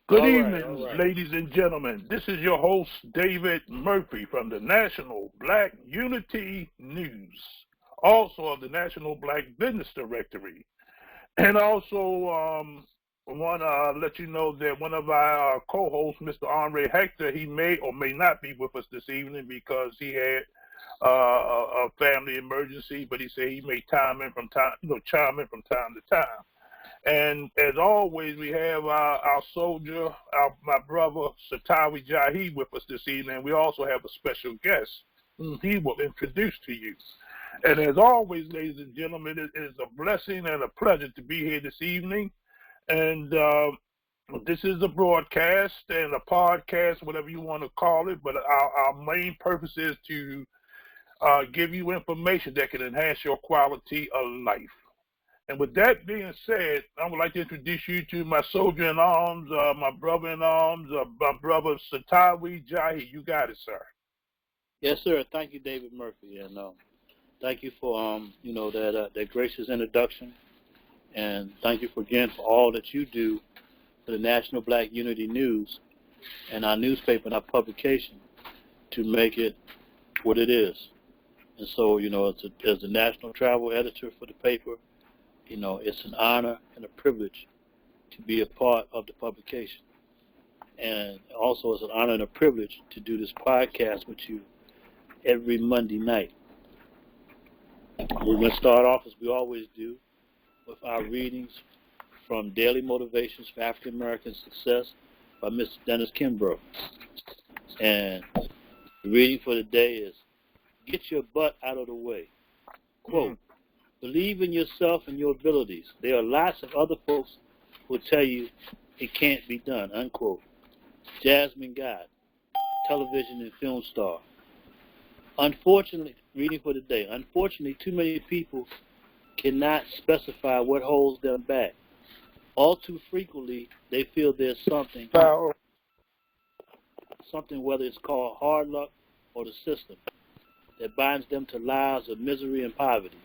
Good All evening, right. ladies and gentlemen. This is your host, David Murphy, from the National Black Unity News, also of the National Black Business Directory. And also, I want to let you know that one of our co-hosts, Mr. Andre Hector, he may or may not be with us this evening because he had a family emergency, but he said he may chime in from time to time. And as always, we have our soldier, my brother Satawi Jahi with us this evening. We also have a special guest whom he will introduce to you. And as always, ladies and gentlemen, it is a blessing and a pleasure to be here this evening. And this is a broadcast and a podcast, whatever you want to call it. But our main purpose is to give you information that can enhance your quality of life. And with that being said, I would like to introduce you to my soldier in arms, my brother in arms, my brother Satawi Jahi. You got it, sir. Yes, sir. Thank you, David Murphy, and thank you for that gracious introduction, and thank you again for all that you do for the National Black Unity News and our newspaper and our publication to make it what it is. And so, as a national travel editor for the paper, it's an honor and a privilege to be a part of the publication. And also it's an honor and a privilege to do this podcast with you every Monday night. We're going to start off, as we always do, with our readings from Daily Motivations for African American Success by Mr. Dennis Kimbrough. And the reading for the day is, "Get your butt out of the way." Quote, "Believe in yourself and your abilities. There are lots of other folks who will tell you it can't be done." Unquote. Jasmine God, television and film star. Unfortunately, reading for the day, unfortunately, too many people cannot specify what holds them back. All too frequently, they feel there's something, whether it's called hard luck or the system, that binds them to lives of misery and poverty.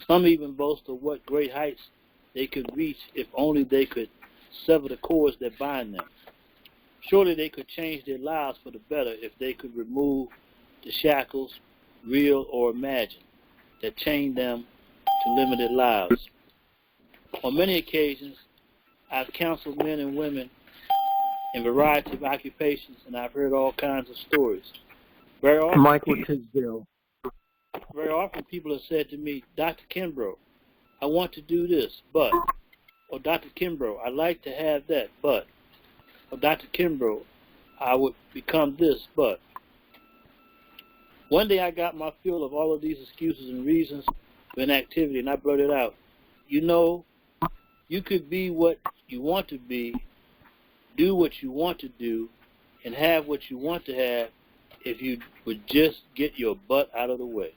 Some even boast of what great heights they could reach if only they could sever the cords that bind them. Surely they could change their lives for the better if they could remove the shackles, real or imagined, that chain them to limited lives. On many occasions, I've counseled men and women in a variety of occupations, and I've heard all kinds of stories. Very often people have said to me, "Dr. Kimbrough, I want to do this, but," or "Dr. Kimbrough, I'd like to have that, but," or "Dr. Kimbrough, I would become this, but." One day I got my fill of all of these excuses and reasons for inactivity, and I blurted out, you could be what you want to be, do what you want to do, and have what you want to have if you would just get your butt out of the way.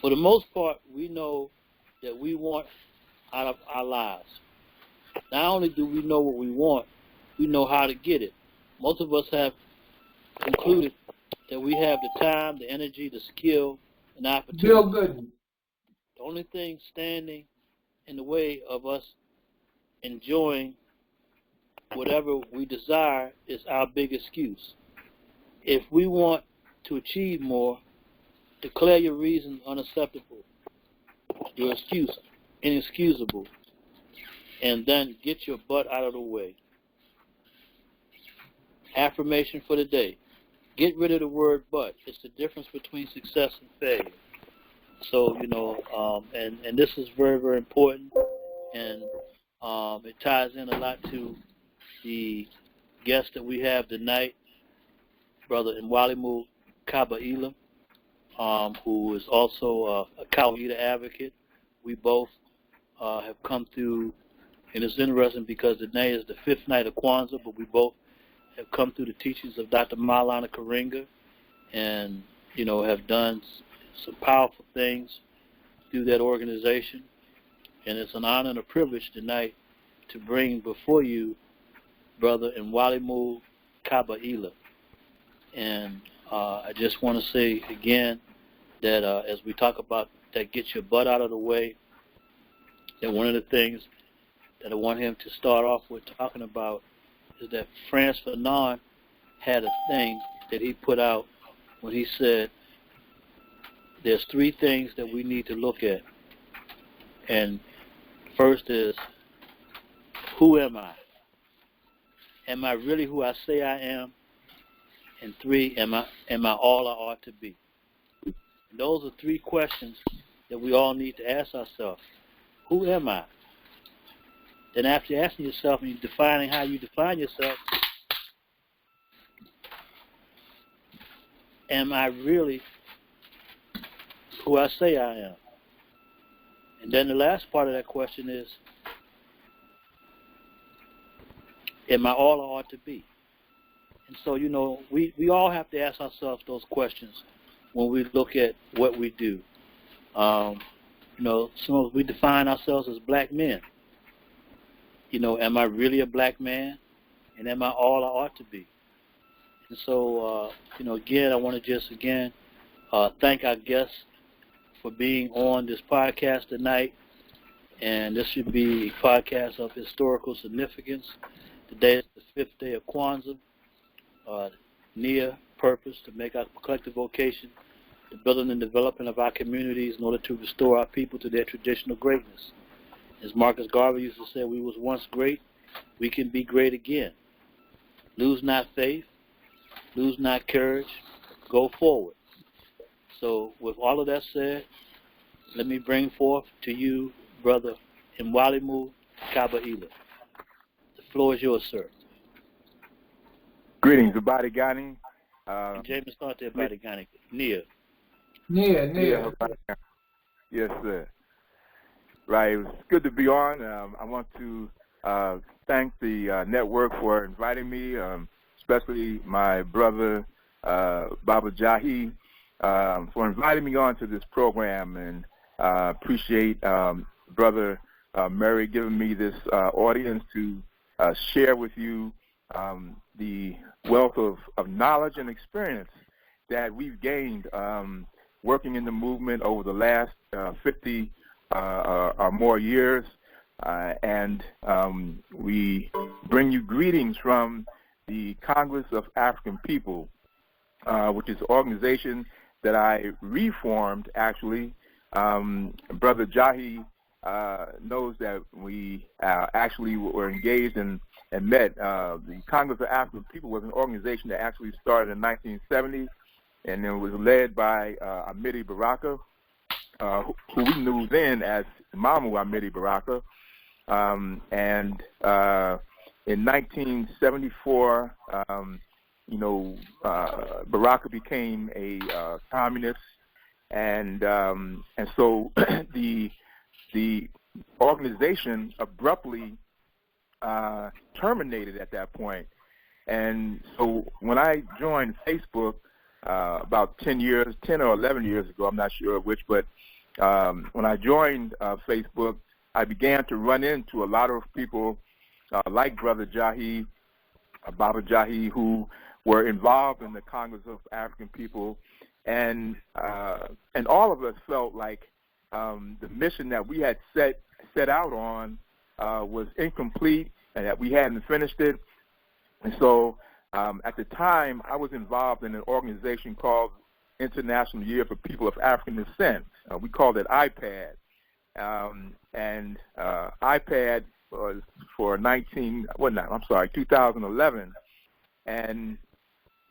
For the most part, we know that we want out of our lives. Not only do we know what we want, we know how to get it. Most of us have concluded that we have the time, the energy, the skill, and the opportunity. Feel good. The only thing standing in the way of us enjoying whatever we desire is our big excuse. If we want to achieve more, declare your reason unacceptable, your excuse inexcusable, and then get your butt out of the way. Affirmation for the day. Get rid of the word "but." It's the difference between success and failure. So, and this is very, very important, and it ties in a lot to the guest that we have tonight, Brother Nwalimu Kabaila, who is also a Kawita advocate. We both have come through, and it's interesting because today is the 5th night of Kwanzaa, but we both have come through the teachings of Dr. Maulana Karenga, and have done some powerful things through that organization. And it's an honor and a privilege tonight to bring before you Brother Nwalimu Kabaila. And I just want to say again that as we talk about that, get your butt out of the way, that one of the things that I want him to start off with talking about is that Frantz Fanon had a thing that he put out when he said there's three things that we need to look at. And first is, who am I? Am I really who I say I am? And three, am I all I ought to be? And those are three questions that we all need to ask ourselves. Who am I? Then after asking yourself and you're defining how you define yourself, am I really who I say I am? And then the last part of that question is, am I all I ought to be? And so, you know, we all have to ask ourselves those questions when we look at what we do. You know, sometimes we define ourselves as black men. You know, am I really a black man? And am I all I ought to be? And so, you know, again, I want to just, thank our guests for being on this podcast tonight. And this should be a podcast of historical significance. Today is the fifth day of Kwanzaa, near purpose to make our collective vocation the building and development of our communities in order to restore our people to their traditional greatness. As Marcus Garvey used to say, we was once great, we can be great again. Lose not faith, lose not courage, go forward. So with all of that said, let me bring forth to you, Brother Mwalimu Kabaila. The floor is yours, sir. Greetings, Abadi Ghani. James, start there, Abadi Ghani. Nia. Nia. Yes, sir. Right, it was good to be on. I want to thank the network for inviting me, especially my brother, Baba Jahi, for inviting me on to this program, and appreciate Brother Murray giving me this audience to share with you the wealth of knowledge and experience that we've gained working in the movement over the last 50 or more years. And we bring you greetings from the Congress of African People, which is an organization that I reformed, actually. Brother Jahi knows that we actually were engaged and met. The Congress of African People was an organization that actually started in 1970, and it was led by Amiri Baraka, who we knew then as Mamu Amiri Baraka. And in 1974, Baraka became a communist, and so the organization abruptly terminated at that point. And so when I joined Facebook about 10 or 11 years ago, I'm not sure which, but when I joined Facebook, I began to run into a lot of people like Brother Jahi, Baba Jahi, who were involved in the Congress of African People, and all of us felt like the mission that we had set out on was incomplete and that we hadn't finished it. And so at the time, I was involved in an organization called International Year for People of African Descent. We called it IPAD. And IPAD was for 2011. And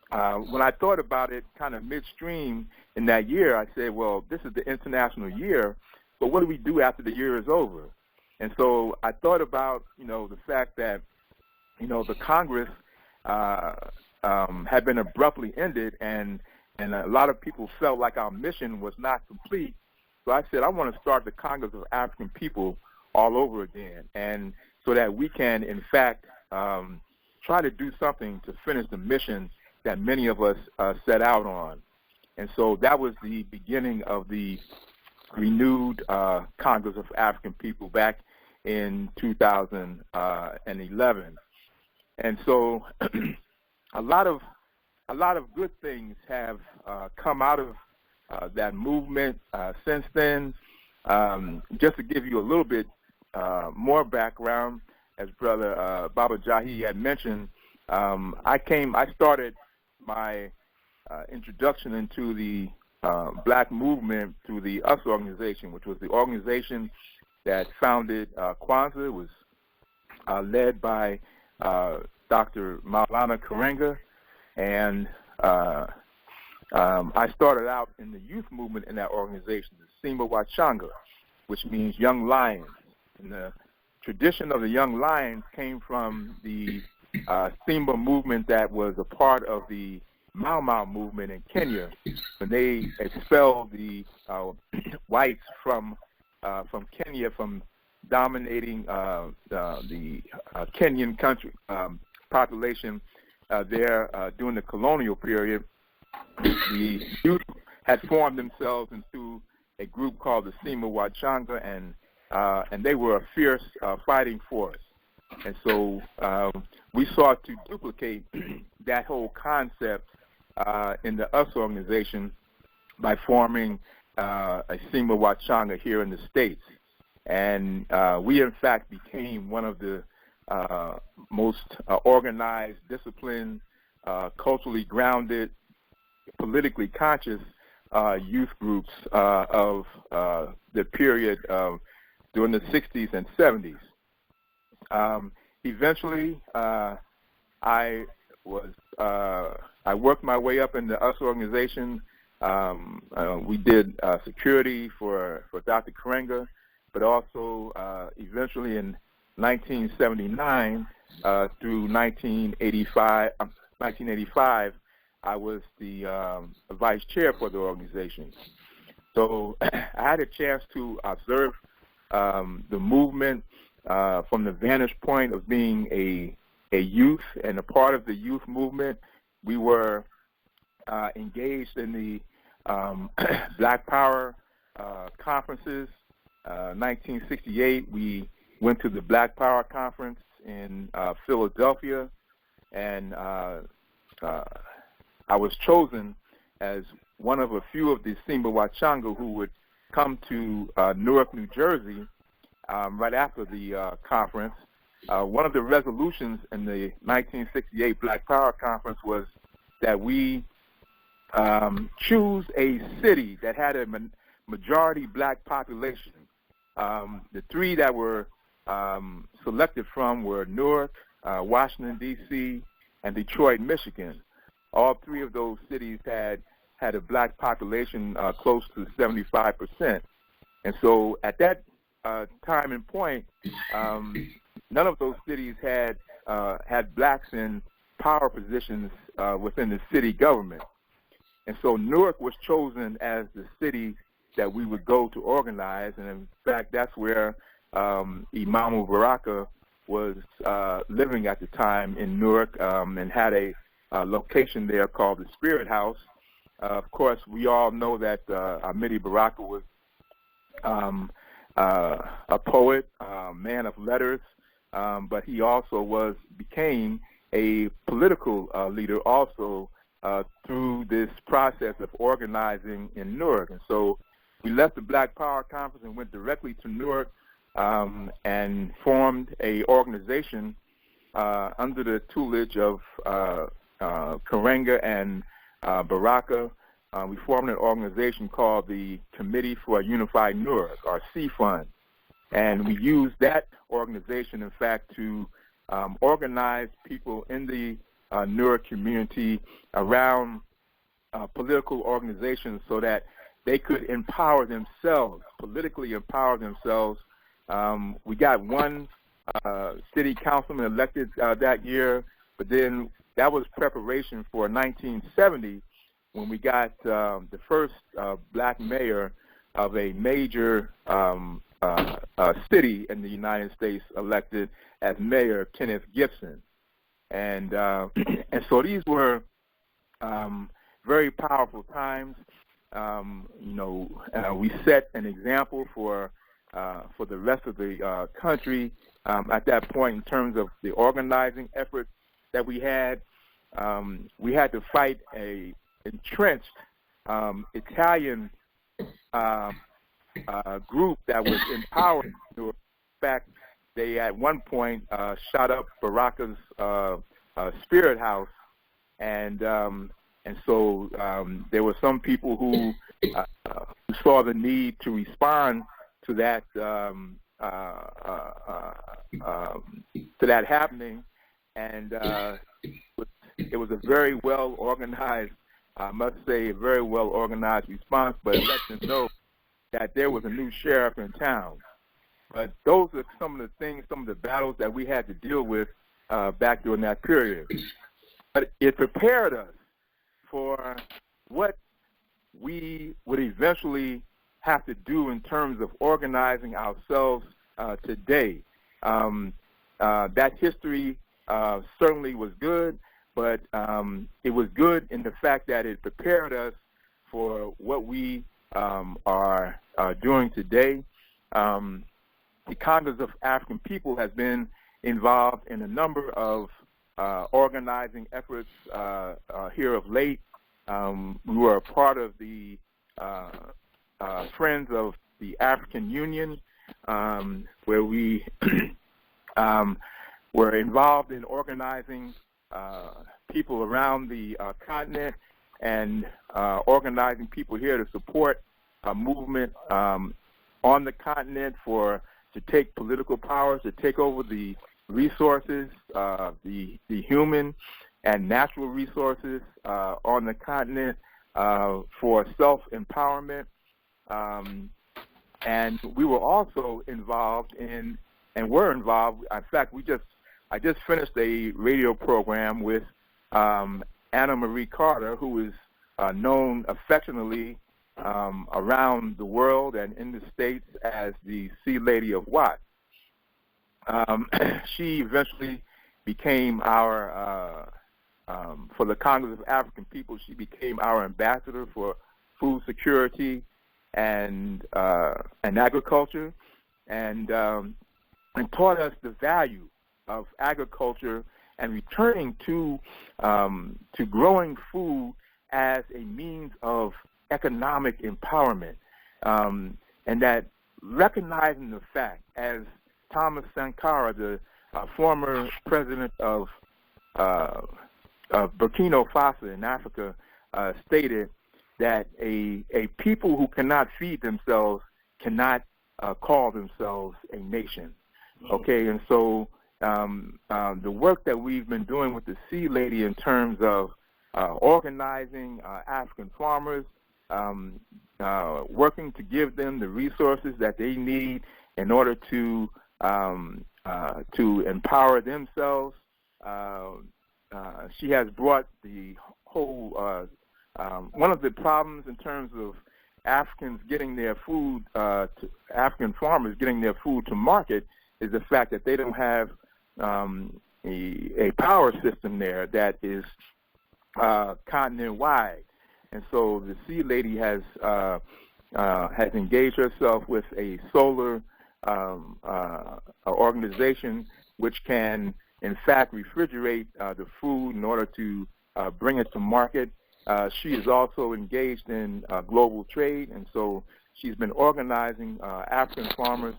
when I thought about it kind of midstream in that year, I said, well, this is the international year, but what do we do after the year is over? And so I thought about, the fact that, the Congress had been abruptly ended, and a lot of people felt like our mission was not complete. So I said, I want to start the Congress of African People all over again, and so that we can, in fact, try to do something to finish the mission that many of us set out on. And so that was the beginning of the renewed Congress of African People back in 2011. And so a lot of good things have come out of that movement since then. Just to give you a little bit more background, as Brother Baba Jahi had mentioned, I started my introduction into the black movement through the US organization, which was the organization that founded Kwanzaa. It was led by Dr. Maulana Karenga, and I started out in the youth movement in that organization, the Simba Wachanga, which means young lions. And the tradition of the young lions came from the Simba movement that was a part of the Mau Mau movement in Kenya, when they expelled the whites from Kenya from dominating the Kenyan country population there during the colonial period. The youth had formed themselves into a group called the Simba Wachanga, and they were a fierce fighting force. And so we sought to duplicate that whole concept in the US organization by forming a Simba Wachanga here in the States. And we, in fact, became one of the most organized, disciplined, culturally grounded, politically conscious youth groups of the period during the 60s and 70s. Eventually, I worked my way up in the US organization. We did security for Dr. Karenga, but also eventually in 1979 through 1985, I was the vice chair for the organization. So I had a chance to observe the movement from the vantage point of being a youth and a part of the youth movement. We were engaged in the Black Power conferences. 1968, we went to the Black Power Conference in Philadelphia, and I was chosen as one of a few of the Simba Wachanga who would come to Newark, New Jersey right after the conference. One of the resolutions in the 1968 Black Power Conference was that we choose a city that had a majority black population. The three that were selected from were Newark, Washington, D.C., and Detroit, Michigan. All three of those cities had a black population close to 75%. And so at that time and point, none of those cities had blacks in power positions within the city government. And so Newark was chosen as the city that we would go to organize, and in fact, that's where Imam Baraka was living at the time in Newark, and had a location there called the Spirit House. Of course, we all know that Amiri Baraka was a poet, man of letters, but he also became a political leader also through this process of organizing in Newark. And so we left the Black Power Conference and went directly to Newark and formed a organization under the tutelage of Karenga and Baraka. We formed an organization called the Committee for a Unified Newark, or C-Fund. And we used that organization, in fact, to organize people in the Newark community around political organizations so that they could empower themselves, politically empower themselves. We got one city councilman elected that year, but then that was preparation for 1970 when we got the first black mayor of a major city in the United States elected as mayor, Kenneth Gibson. And so these were very powerful times. We set an example for the rest of the country at that point in terms of the organizing effort that we had. We had to fight a entrenched Italian group that was empowering fact, they at one point shot up Baraka's spirit house, and so there were some people who saw the need to respond to that happening, and it was a very well organized, I must say, a very well organized response, but it let them know that there was a new sheriff in town. But those are some of the things, some of the battles that we had to deal with back during that period. But it prepared us for what we would eventually have to do in terms of organizing ourselves today. That history certainly was good, but it was good in the fact that it prepared us for what we are doing today. The Congress of African People has been involved in a number of organizing efforts here of late. We were a part of the Friends of the African Union, where we were involved in organizing people around the continent and organizing people here to support a movement on the continent to take political powers, to take over the resources, the human and natural resources on the continent for self-empowerment. And we were also involved in, and were involved, in fact, I just finished a radio program with Anna Marie Carter, who is known affectionately around the world and in the States as the Sea Lady of Watt. She eventually became our, for the Congress of African People, she became our ambassador for food security and agriculture, and taught us the value of agriculture and returning to growing food as a means of economic empowerment, and that recognizing the fact, as Thomas Sankara, the former president of Burkina Faso in Africa, stated that a people who cannot feed themselves cannot call themselves a nation. Okay, and so the work that we've been doing with the Sea Lady in terms of organizing African farmers, working to give them the resources that they need in order to empower themselves. She has brought the whole, one of the problems in terms of Africans getting their food, African farmers getting their food to market, is the fact that they don't have a power system there that is continent-wide. And so the Sea Lady has engaged herself with a solar organization which can, in fact, refrigerate the food in order to bring it to market. She is also engaged in global trade, and so she's been organizing African farmers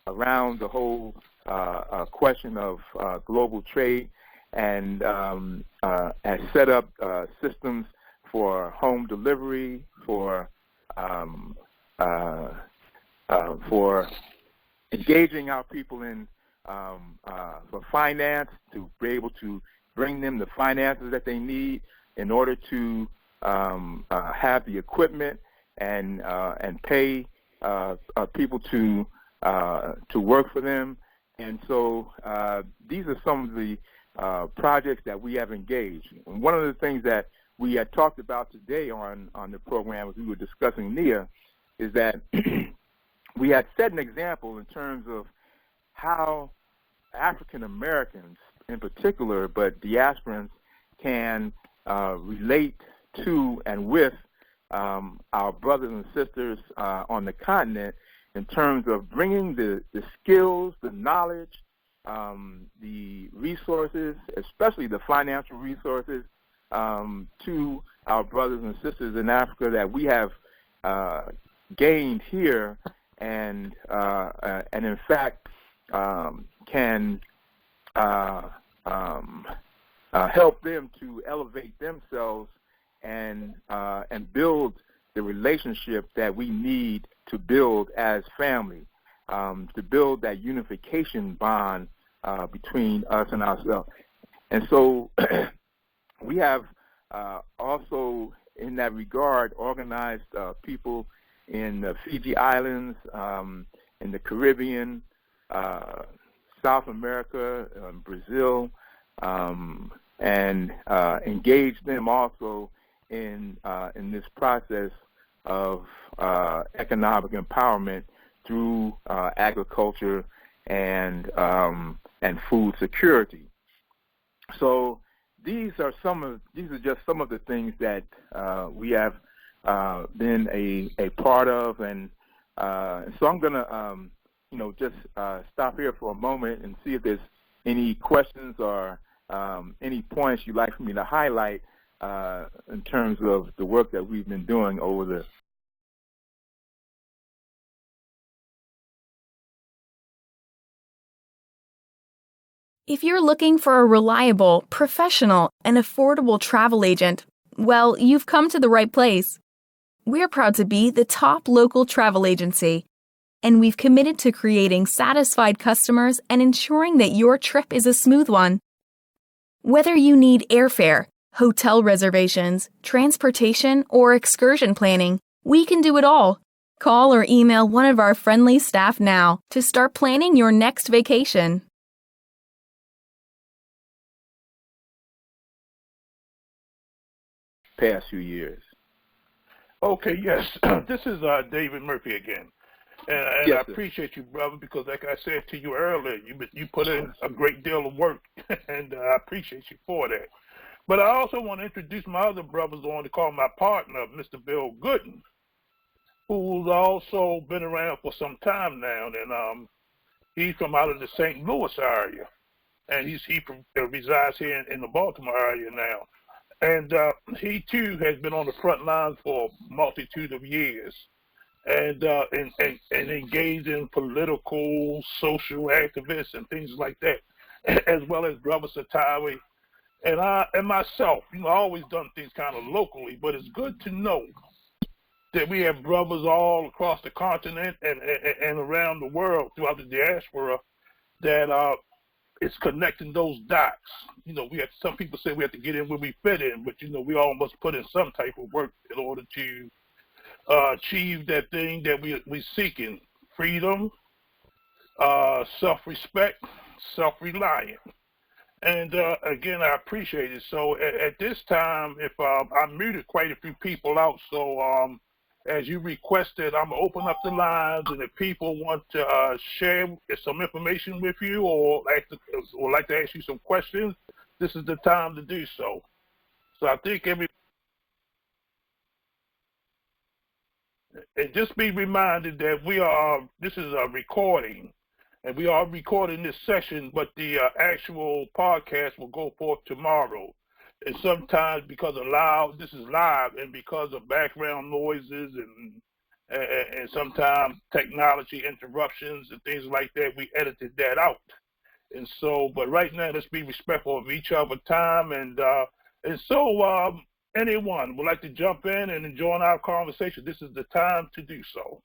around the whole question of global trade, and has set up systems for home delivery, for engaging our people in for finance, to be able to bring them the finances that they need in order to have the equipment and pay people to work for them. And so these are some of the projects that we have engaged. And one of the things that we had talked about today on the program as we were discussing NIA is that we had set an example in terms of how African Americans in particular, but diasporans, can relate to and with our brothers and sisters on the continent in terms of bringing the skills, the knowledge, the resources, especially the financial resources, to our brothers and sisters in Africa that we have gained here, and in fact relationship that we need to build as family, to build that unification bond between us and ourselves. And so we have also, in that regard, organized people in the Fiji Islands, in the Caribbean, South America, Brazil, and engaged them also in this process of economic empowerment through agriculture and food security. So these are just some of the things that we have been a part of, and so I'm gonna just stop here for a moment and see if there's any questions or any points you'd like for me to highlight in terms of the work that we've been doing over the. If you're looking for a reliable, professional, and affordable travel agent, well, you've come to the right place. We're proud to be the top local travel agency, and we've committed to creating satisfied customers and ensuring that your trip is a smooth one. Whether you need airfare, hotel reservations, transportation, or excursion planning, we can do it all. Call or email one of our friendly staff now to start planning your next vacation. Past few years. Okay, yes. This is David Murphy again. And yes, I appreciate you, brother, because like I said to you earlier, you put in a great deal of work, and I appreciate you for that. But I also want to introduce my other brothers on to call my partner, Mr. Bill Gooden, who's also been around for some time now, and he's from out of the St. Louis area, and he resides here in the Baltimore area now. And he too has been on the front lines for a multitude of years, and engaged in political, social activists and things like that, as well as Brother Satawi and I and myself. I always done things kind of locally, but it's good to know that we have brothers all across the continent and around the world throughout the diaspora that it's connecting those dots. We have, some people say we have to get in where we fit in, but we all must put in some type of work in order to achieve that thing that we seeking: freedom, self-respect, self-reliant. And again, I appreciate it. So at this time, if I muted quite a few people out, so as you requested, I'm gonna open up the lines, and if people want to share some information with you, or like to ask you some questions, this is the time to do so. So I think and just be reminded that this is a recording, and we are recording this session, but the actual podcast will go forth tomorrow. And sometimes because of this is live, and because of background noises and sometimes technology interruptions and things like that, we edited that out. And so, but right now, let's be respectful of each other's time, and so anyone would like to jump in and join our conversation, this is the time to do so.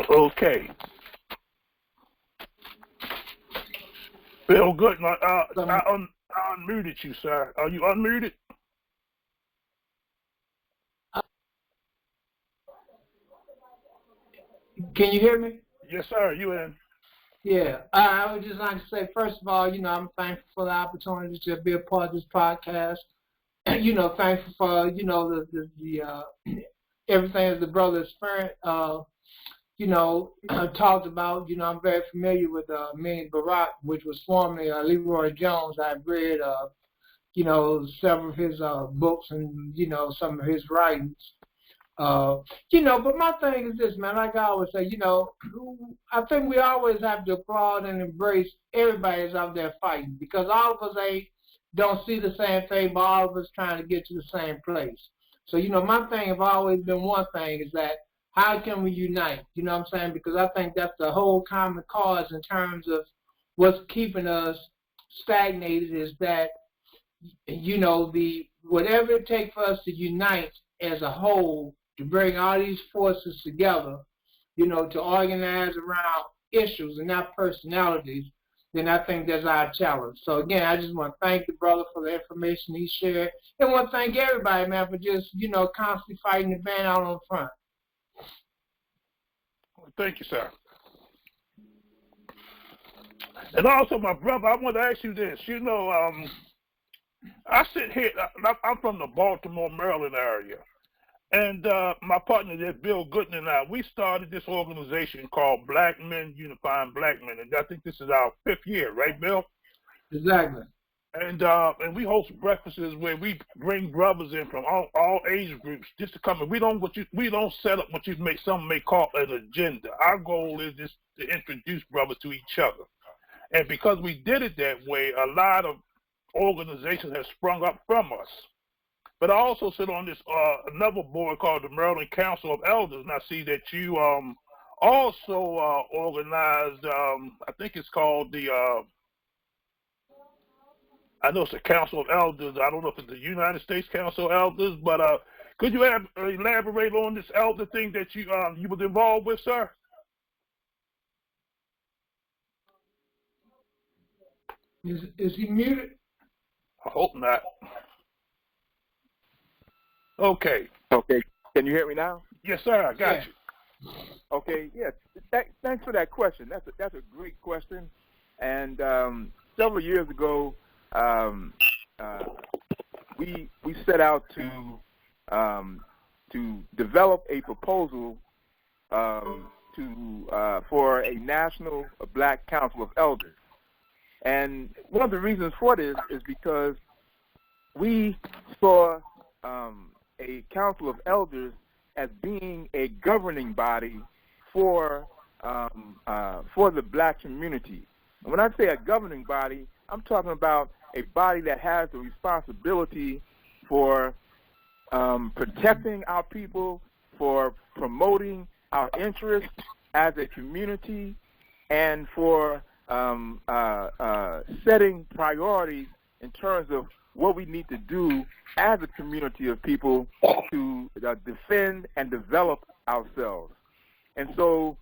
Okay. Bill Good. I unmuted you, sir. Are you unmuted? Can you hear me? Yes, sir. You in? Yeah. I would just like to say, first of all, I'm thankful for the opportunity to be a part of this podcast. Thankful for, the everything that the brother experienced, talked about. I'm very familiar with Mean Barack, which was formerly Leroy Jones. I've read, several of his books and, some of his writings. But my thing is this, man, like I always say, I think we always have to applaud and embrace everybody that's out there fighting, because all of us don't see the same thing, but all of us trying to get to the same place. So, my thing have always been one thing, is that How can we unite? You know what I'm saying? Because I think that's the whole common cause in terms of what's keeping us stagnated is that, you know, the whatever it takes for us to unite as a whole, to bring all these forces together, you know, to organize around issues and not personalities, then I think that's our challenge. So again, I just want to thank the brother for the information he shared, and want to thank everybody, man, for just, you know, constantly fighting the band out on front. Thank you, sir. And also, my brother, I want to ask you this. You know, I sit here, I'm from the Baltimore, Maryland area. And my partner there, Bill Gooden, and I, we started this organization called Black Men Unifying Black Men. And I think this is our 5th year, right, Bill? Exactly. And we host breakfasts where we bring brothers in from all age groups just to come in. We don't set up what some may call an agenda. Our goal is just to introduce brothers to each other. And because we did it that way, a lot of organizations have sprung up from us. But I also sit on this another board called the Maryland Council of Elders, and I see that you also organized. I think it's called the. I know it's the Council of Elders. I don't know if it's the United States Council of Elders, but could you elaborate on this elder thing that you was involved with, sir? Is he muted? I hope not. Okay. Okay. Can you hear me now? Yes, sir. I got you. Okay. Yes. Thanks for that question. That's a great question. And several years ago, we set out to develop a proposal for a national Black Council of Elders. And one of the reasons for this is because we saw a Council of Elders as being a governing body for the Black community. And when I say a governing body, I'm talking about a body that has the responsibility for protecting our people, for promoting our interests as a community, and for setting priorities in terms of what we need to do as a community of people to defend and develop ourselves. And so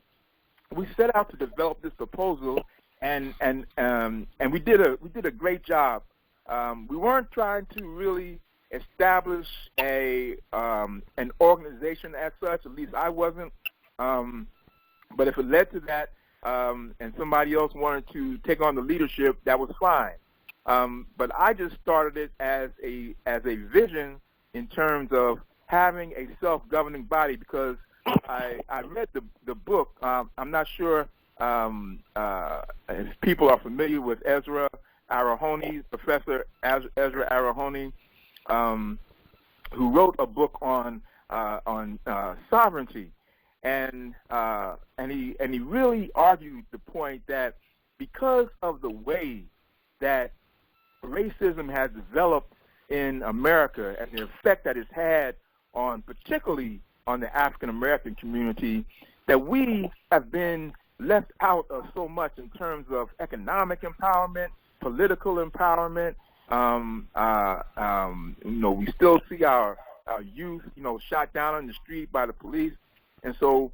we set out to develop this proposal, and we did a great job. We weren't trying to really establish an organization as such. At least I wasn't. But if it led to that, and somebody else wanted to take on the leadership, that was fine. But I just started it as a vision in terms of having a self-governing body, because I read the book. I'm not sure if people are familiar with Ezra Arahony, Professor Ezra Arahony, who wrote a book on sovereignty. And he really argued the point that because of the way that racism has developed in America and the effect that it's had particularly on the African American community, that we have been left out of so much in terms of economic empowerment, political empowerment. We still see our youth, shot down on the street by the police. And so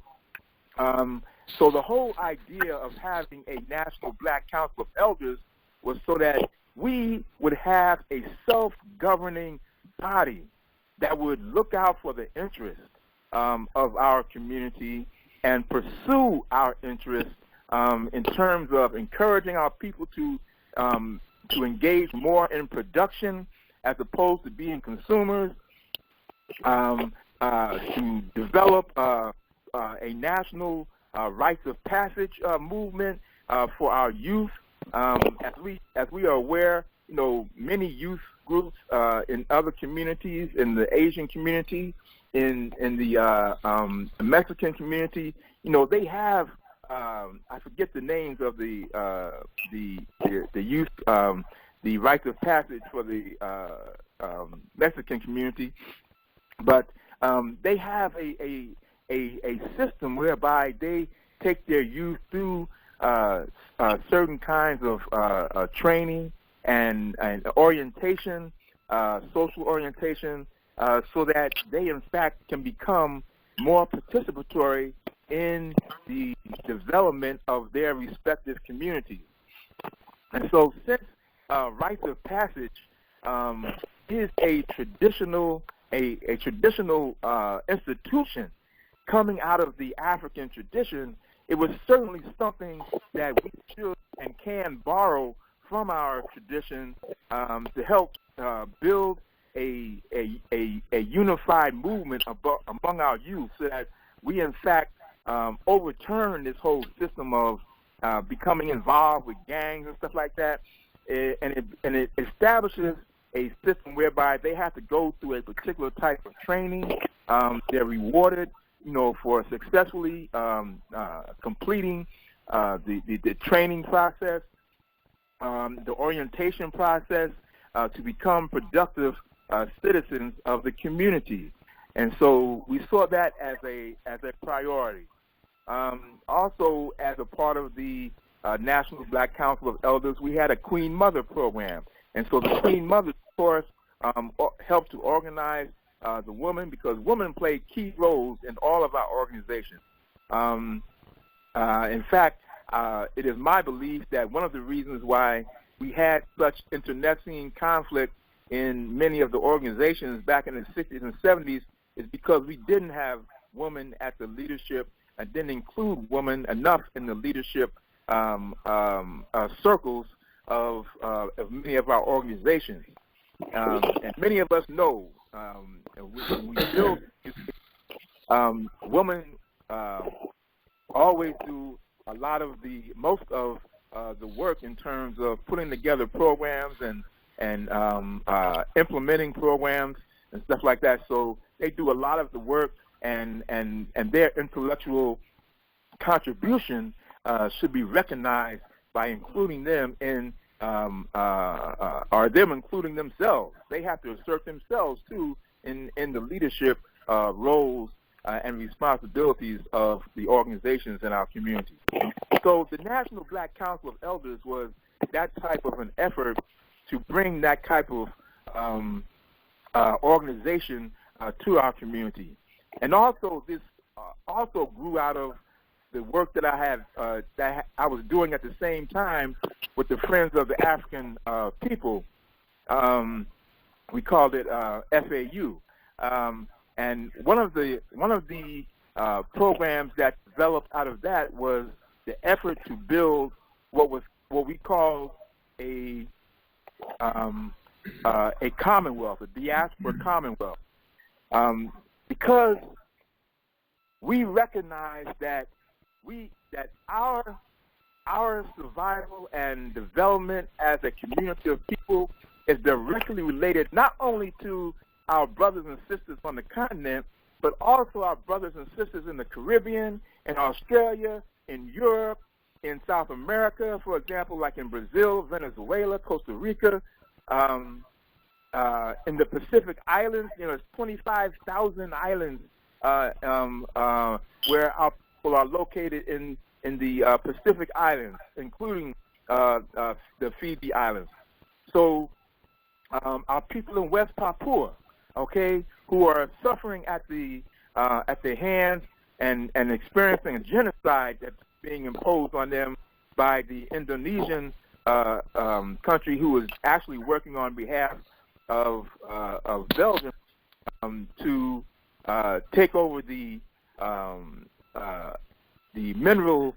the whole idea of having a National Black Council of Elders was so that we would have a self-governing body that would look out for the interests of our community and pursue our interests in terms of encouraging our people to engage more in production as opposed to being consumers, to develop a national rites of passage movement for our youth. As we are aware, many youth groups in other communities, in the Asian community, in the Mexican community, they have I forget the names of the youth, the rites of passage for the Mexican community, but they have a a system whereby they take their youth through certain kinds of training and orientation, social orientation, so that they, in fact, can become more participatory in the development of their respective communities. And so since rites of passage is a traditional institution coming out of the African tradition, it was certainly something that we should and can borrow from our tradition to help build a unified movement among our youth, so that we, in fact, overturn this whole system of becoming involved with gangs and stuff like that, and it establishes a system whereby they have to go through a particular type of training. They're rewarded, for successfully completing the training process, the orientation process, to become productive citizens of the community. And so we saw that as a priority. Also, as a part of the National Black Council of Elders, we had a Queen Mother program. And so the Queen Mother, of course, helped to organize the women, because women play key roles in all of our organizations. In fact, it is my belief that one of the reasons why we had such internecine conflict in many of the organizations back in the 60s and 70s is because we didn't have women at the leadership and didn't include women enough in the leadership circles of many of our organizations. And many of us know we build women always do a lot of most of the work in terms of putting together programs and implementing programs and stuff like that. So they do a lot of the work, and their intellectual contribution should be recognized by including them in, or them including themselves. They have to assert themselves too in the leadership roles and responsibilities of the organizations in our community. So the National Black Council of Elders was that type of an effort to bring that type of organization to our community. And also this also grew out of the work that I had that I was doing at the same time with the Friends of the African People. We called it FAU. And one of the programs that developed out of that was the effort to build what we called a commonwealth, a diaspora commonwealth, because we recognize that our survival and development as a community of people is directly related not only to our brothers and sisters on the continent, but also our brothers and sisters in the Caribbean, in Australia, in Europe, in South America, for example, like in Brazil, Venezuela, Costa Rica, in the Pacific Islands. There's 25,000 islands where our people are located in the Pacific Islands, including the Fiji Islands. So our people in West Papua, who are suffering at the hands and experiencing a genocide that's being imposed on them by the Indonesian country, who is actually working on behalf of Belgium to take over the mineral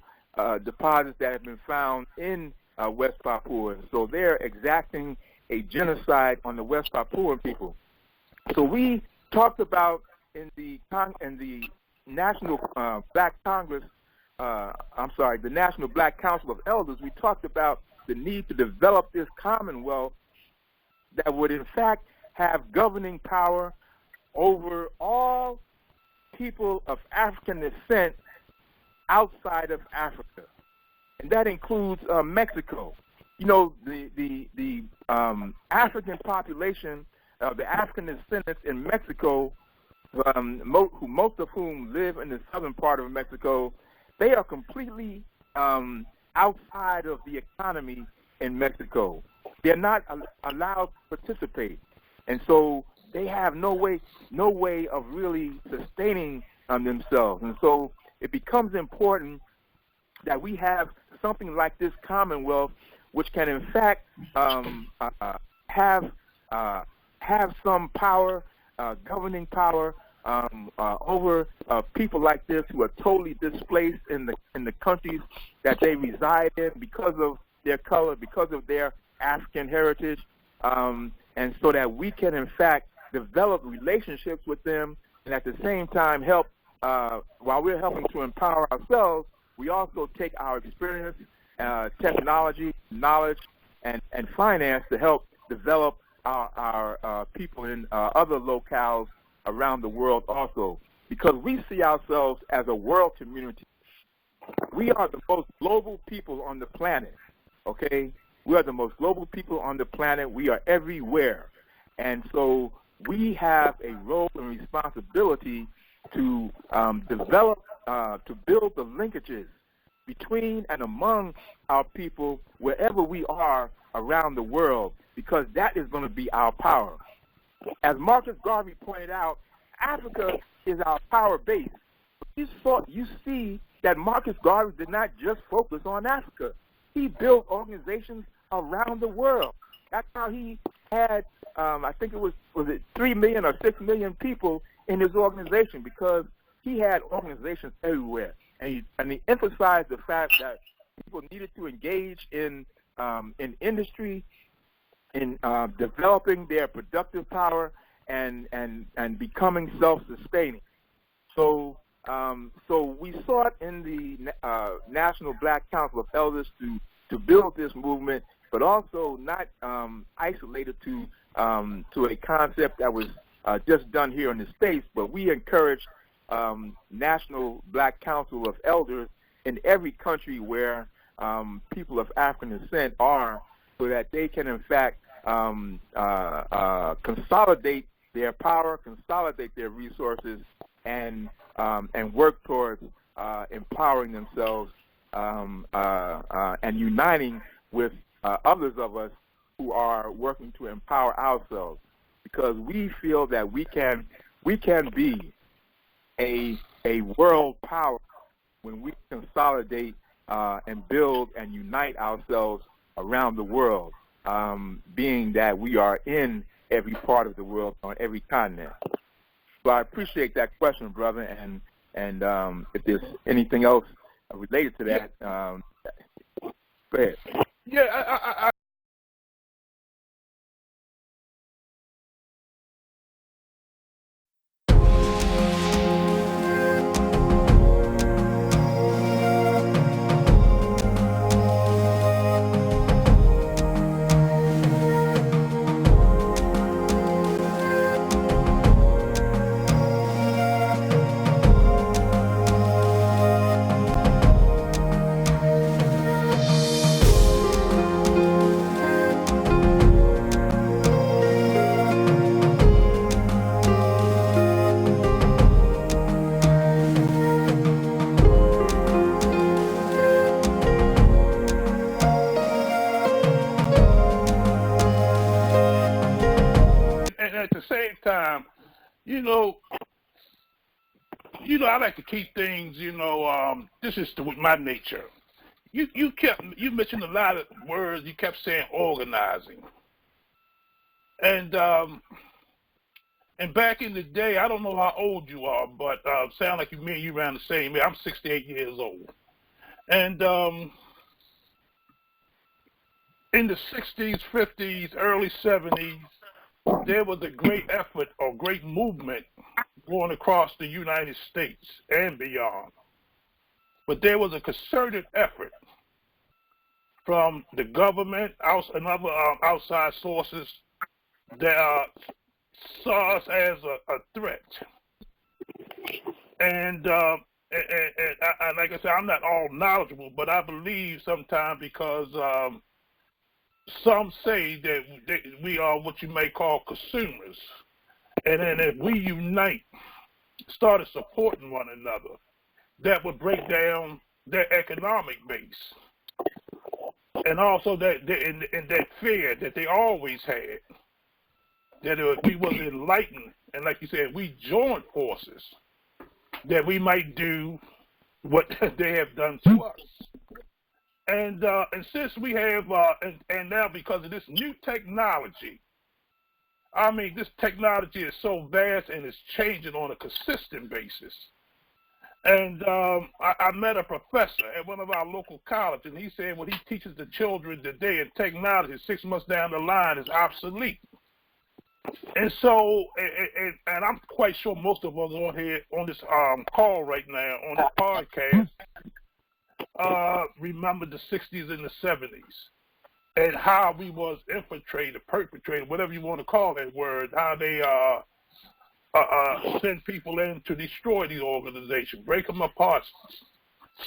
deposits that have been found in West Papua. So they're exacting a genocide on the West Papuan people. So we talked about in the National Black Congress, the National Black Council of Elders, we talked about the need to develop this commonwealth that would in fact have governing power over all people of African descent outside of Africa. And that includes Mexico. The African population, the African descendants in Mexico most of whom live in the southern part of Mexico, they are completely outside of the economy in Mexico. They're not allowed to participate, and so they have no way of really sustaining themselves. And so it becomes important that we have something like this Commonwealth, which can in fact have some power, governing power over people like this who are totally displaced in the countries that they reside in because of their color, because of their African heritage, and so that we can in fact develop relationships with them, and at the same time help, while we're helping to empower ourselves, we also take our experience, technology, knowledge, and finance to help develop our people in other locales around the world also, because we see ourselves as a world community. We are the most global people on the planet, okay? We are the most global people on the planet. We are everywhere. And so we have a role and responsibility to develop, to build the linkages between and among our people wherever we are around the world, because that is going to be our power. As Marcus Garvey pointed out, Africa is our power base. You see that Marcus Garvey did not just focus on Africa. He built organizations around the world. That's how he had, I think it was it 3 million or 6 million people in his organization, because he had organizations everywhere. And he emphasized the fact that people needed to engage in industry, in developing their productive power and becoming self-sustaining. So we sought in the National Black Council of Elders to build this movement, but also not isolated to a concept that was just done here in the States, but we encouraged National Black Council of Elders in every country where people of African descent are, so that they can in fact consolidate their power, consolidate their resources, and work towards empowering themselves and uniting with others of us who are working to empower ourselves, because we feel that we can be a world power when we consolidate and build and unite ourselves around the world, being that we are in every part of the world, on every continent. So I appreciate that question, brother, and if there's anything else related to that, go ahead. Yeah, I and at the same time, you know, I like to keep things, this is my nature. You mentioned a lot of words. You kept saying organizing, and back in the day, I don't know how old you are, but sound like me and you around the same age. I'm 68 years old, and in the 60s, 50s, early 70s, there was a great effort or great movement going across the United States and beyond. But there was a concerted effort from the government and other outside sources that saw us as a threat. And like I said, I'm not all knowledgeable, but I believe sometimes because some say that we are what you may call consumers. And then if we unite started supporting one another, that would break down their economic base, and also that and that fear that they always had, that we was enlightened, and like you said, we joined forces, that we might do what they have done to us. And since we have, and now because of this new technology, I mean, this technology is so vast and it's changing on a consistent basis. And I met a professor at one of our local colleges, and he said what he teaches the children today in technology 6 months down the line is obsolete. And so, and I'm quite sure most of us on here on this call right now, on this podcast, remember the 60s and the 70s, and how we was infiltrated, perpetrated, whatever you want to call that word, how they send people in to destroy these organizations, break them apart,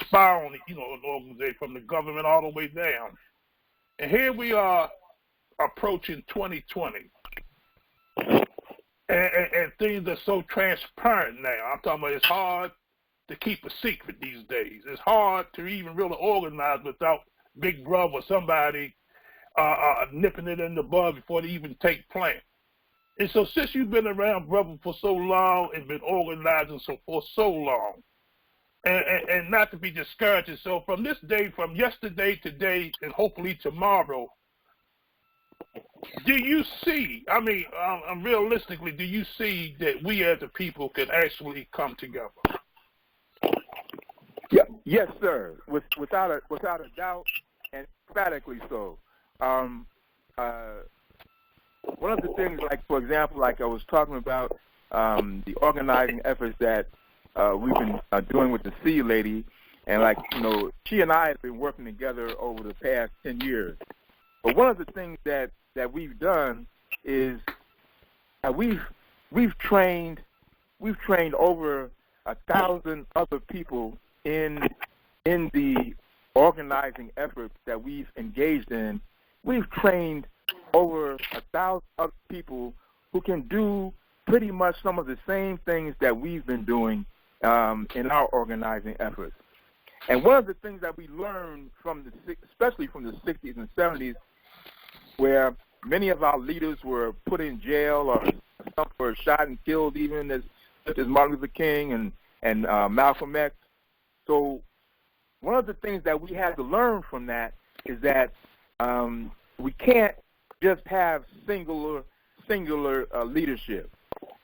spy on an organization from the government all the way down. And here we are approaching 2020. And things are so transparent now. I'm talking about it's hard to keep a secret these days. It's hard to even really organize without Big Brother or somebody nipping it in the bud before they even take plant. And so since you've been around, brother, for so long and been organizing for so long, and not to be discouraged, so from this day, from yesterday, today, and hopefully tomorrow, do you see, I mean, realistically, do you see that we as a people can actually come together? Yeah, yes, sir. Without a doubt, and emphatically so. One of the things, like for example, like I was talking about the organizing efforts that we've been doing with the Sea Lady, and like she and I have been working together over the past 10 years. But one of the things that we've done is we've trained over 1,000 other people in the organizing efforts that we've engaged in. We've trained over 1,000 other people who can do pretty much some of the same things that we've been doing in our organizing efforts. And one of the things that we learned especially from the 60s and 70s, where many of our leaders were put in jail or some were shot and killed, even such as Martin Luther King and Malcolm X. So one of the things that we had to learn from that is that we can't just have singular leadership.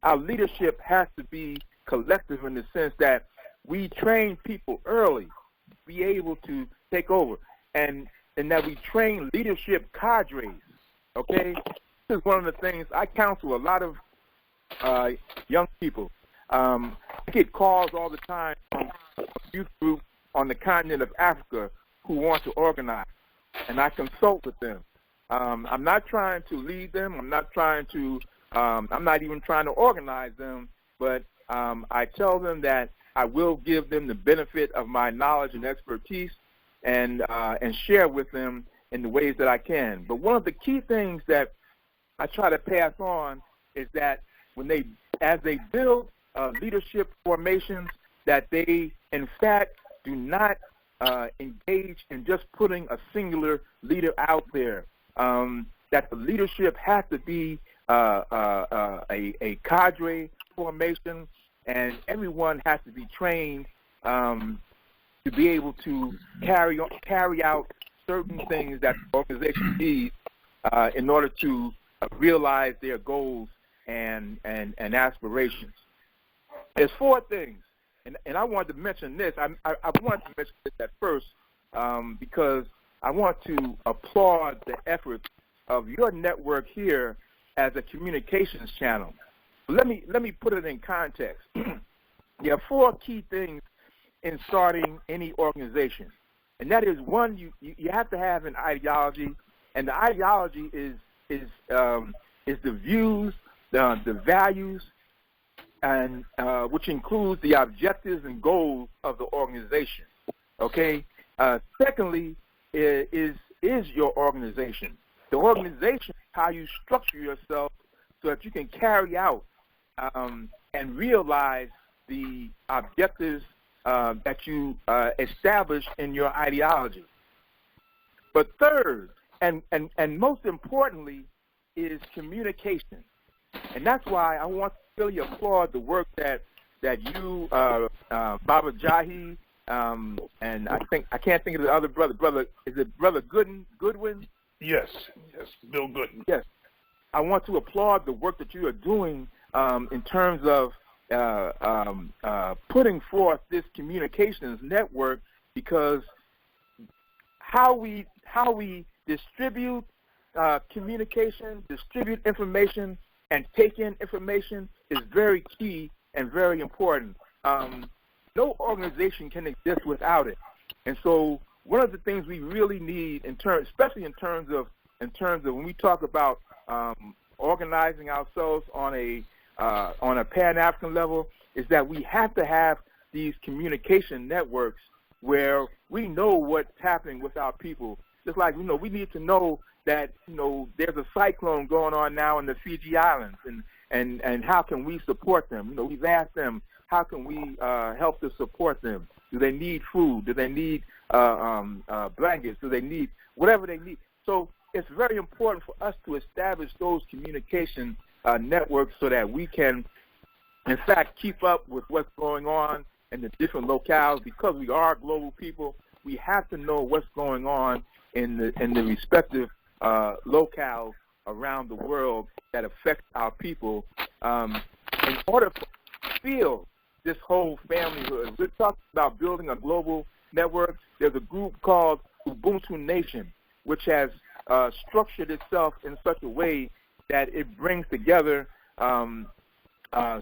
Our leadership has to be collective in the sense that we train people early to be able to take over, and that we train leadership cadres. Okay, this is one of the things I counsel a lot of young people. I get calls all the time from a youth group on the continent of Africa who want to organize, and I consult with them. I'm not trying to lead them. I'm not even trying to organize them, but I tell them that I will give them the benefit of my knowledge and expertise and share with them in the ways that I can. But one of the key things that I try to pass on is that as they build leadership formations, that they, in fact, do not engage in just putting a singular leader out there. That the leadership has to be a cadre formation, and everyone has to be trained to be able to carry out certain things that the organization needs in order to realize their goals and aspirations. There's 4 things, and I wanted to mention this. I wanted to mention this at first because I want to applaud the efforts of your network here as a communications channel. Let me put it in context. There are 4 key things in starting any organization, and that is, one, you have to have an ideology, and the ideology is the views, the values, and which includes the objectives and goals of the organization. Okay. Secondly, is your organization. The organization is how you structure yourself so that you can carry out and realize the objectives that you establish in your ideology. But third, and most importantly, is communication. And that's why I want to really applaud the work that you, Baba Jahi, and I can't think of the other brother. Is it Brother Goodwin? Yes, Bill Goodwin. Yes, I want to applaud the work that you are doing in terms of putting forth this communications network, because how we distribute communication, distribute information, and take in information is very key and very important. No organization can exist without it. And so one of the things we really need, especially in terms of when we talk about organizing ourselves on a Pan-African level, is that we have to have these communication networks where we know what's happening with our people. Just like, we need to know that, there's a cyclone going on now in the Fiji Islands, and how can we support them? We've asked them, how can we help to support them? Do they need food? Do they need blankets? Do they need whatever they need? So it's very important for us to establish those communication networks so that we can, in fact, keep up with what's going on in the different locales. Because we are global people, we have to know what's going on in the respective locales around the world that affect our people. In order to feel this whole familyhood, we're talking about building a global network. There's a group called Ubuntu Nation, which has structured itself in such a way that it brings together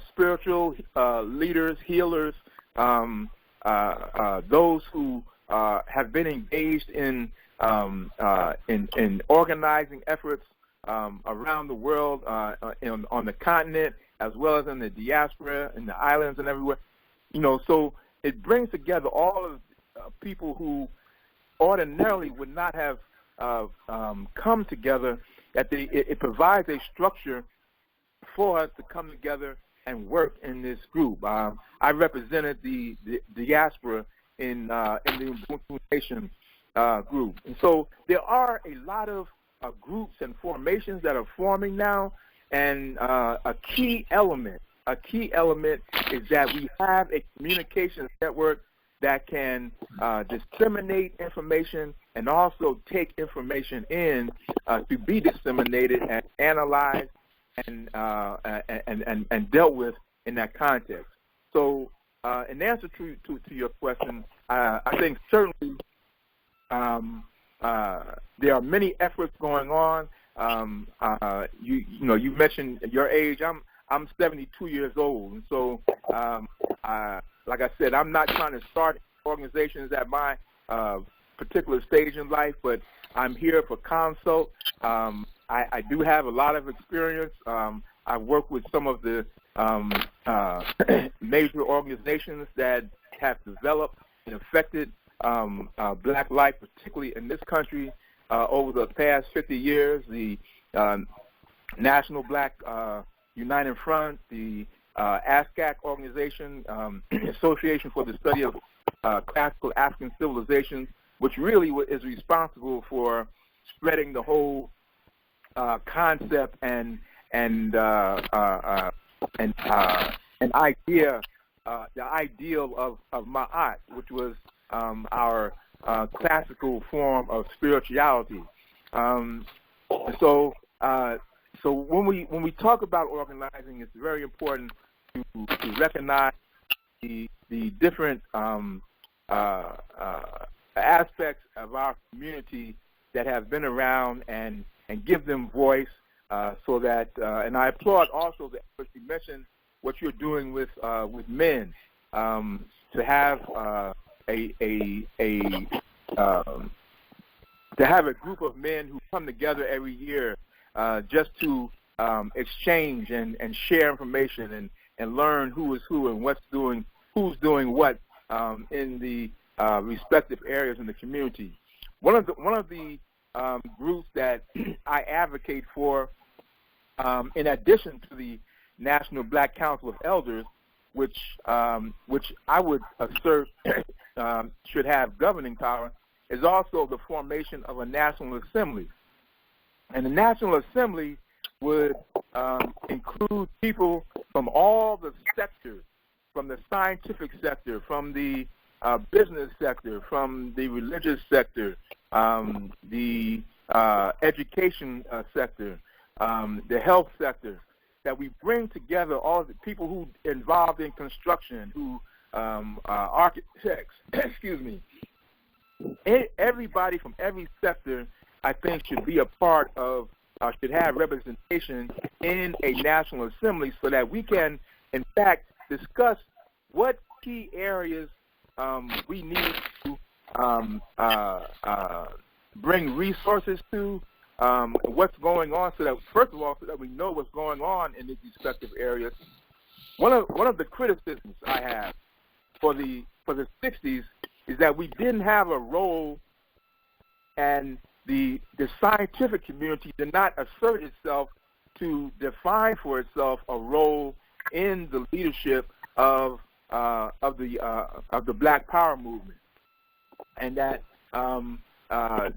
spiritual leaders, healers, those who have been engaged in organizing efforts around the world, on the continent, as well as in the diaspora, in the islands and everywhere. So it brings together all of people who ordinarily would not have come together. It provides a structure for us to come together and work in this group. I represented the diaspora in the Ubuntu Nation group. And so there are a lot of groups and formations that are forming now, and a key element is that we have a communications network that can disseminate information and also take information in to be disseminated and analyzed and dealt with in that context. So in answer to your question, I think certainly there are many efforts going on. You mentioned your age. I'm 72 years old, and so like I said, I'm not trying to start organizations at my particular stage in life, but I'm here for consult. I do have a lot of experience. I work with some of the major organizations that have developed and affected black life, particularly in this country, over the past 50 years. The National Black United Front, the ASCAC organization, Association for the Study of Classical African Civilizations, which really is responsible for spreading the whole concept and idea, the ideal of Ma'at, which was our classical form of spirituality. So when we talk about organizing, it's very important to recognize the different aspects of our community that have been around and give them voice, so that and I applaud also the efforts you mentioned, what you're doing with men, to have to have a group of men who come together every year just to exchange and share information and learn who is who and who's doing what in the respective areas in the community. One of the groups that I advocate for, in addition to the National Black Council of Elders, which I would assert should have governing power, is also the formation of a National Assembly. And the National Assembly would include people from all the sectors, from the scientific sector, from the business sector, from the religious sector, the education sector, the health sector, that we bring together all the people who involved in construction, who architects, excuse me. Everybody from every sector, I think, should be a part of, should have representation in a National Assembly so that we can, in fact, discuss what key areas we need to bring resources to, what's going on, so that, first of all, so that we know what's going on in these respective areas. One of the criticisms I have for the 60s is that we didn't have a role, and the scientific community did not assert itself to define for itself a role in the leadership of the Black Power movement, and that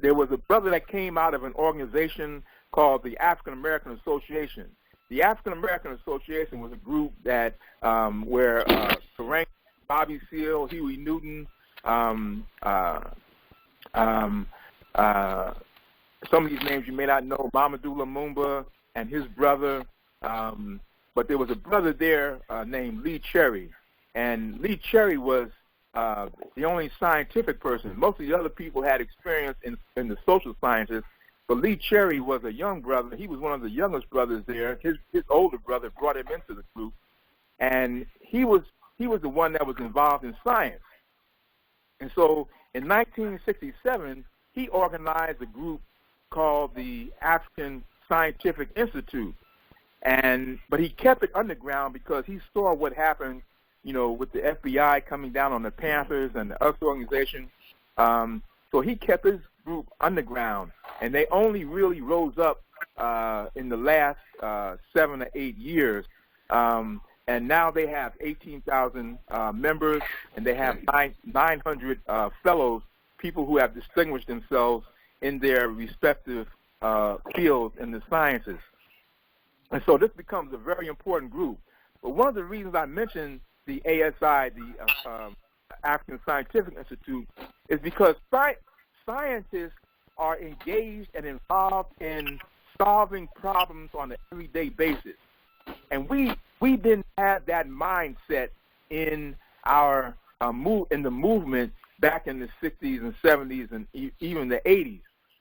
there was a brother that came out of an organization called the African American Association. The African American Association was a group that where Kareem, Bobby Seale, Huey Newton, some of these names you may not know, Mamadou Lumumba and his brother, but there was a brother there named Lee Cherry, and Lee Cherry was the only scientific person. Most of the other people had experience in the social sciences, but Lee Cherry was a young brother. He was one of the youngest brothers there. His older brother brought him into the group, and he was the one that was involved in science. And so in 1967, he organized a group called the African Scientific Institute, but he kept it underground because he saw what happened, with the FBI coming down on the Panthers and the other organization. So he kept his group underground, and they only really rose up in the last 7 or 8 years. And now they have 18,000 members, and they have 900 fellows, people who have distinguished themselves in their respective fields in the sciences. And so this becomes a very important group. But one of the reasons I mentioned the ASI, the African Scientific Institute, is because scientists are engaged and involved in solving problems on an everyday basis. And we didn't have that mindset in our in the movement back in the 60s and 70s and even the 80s,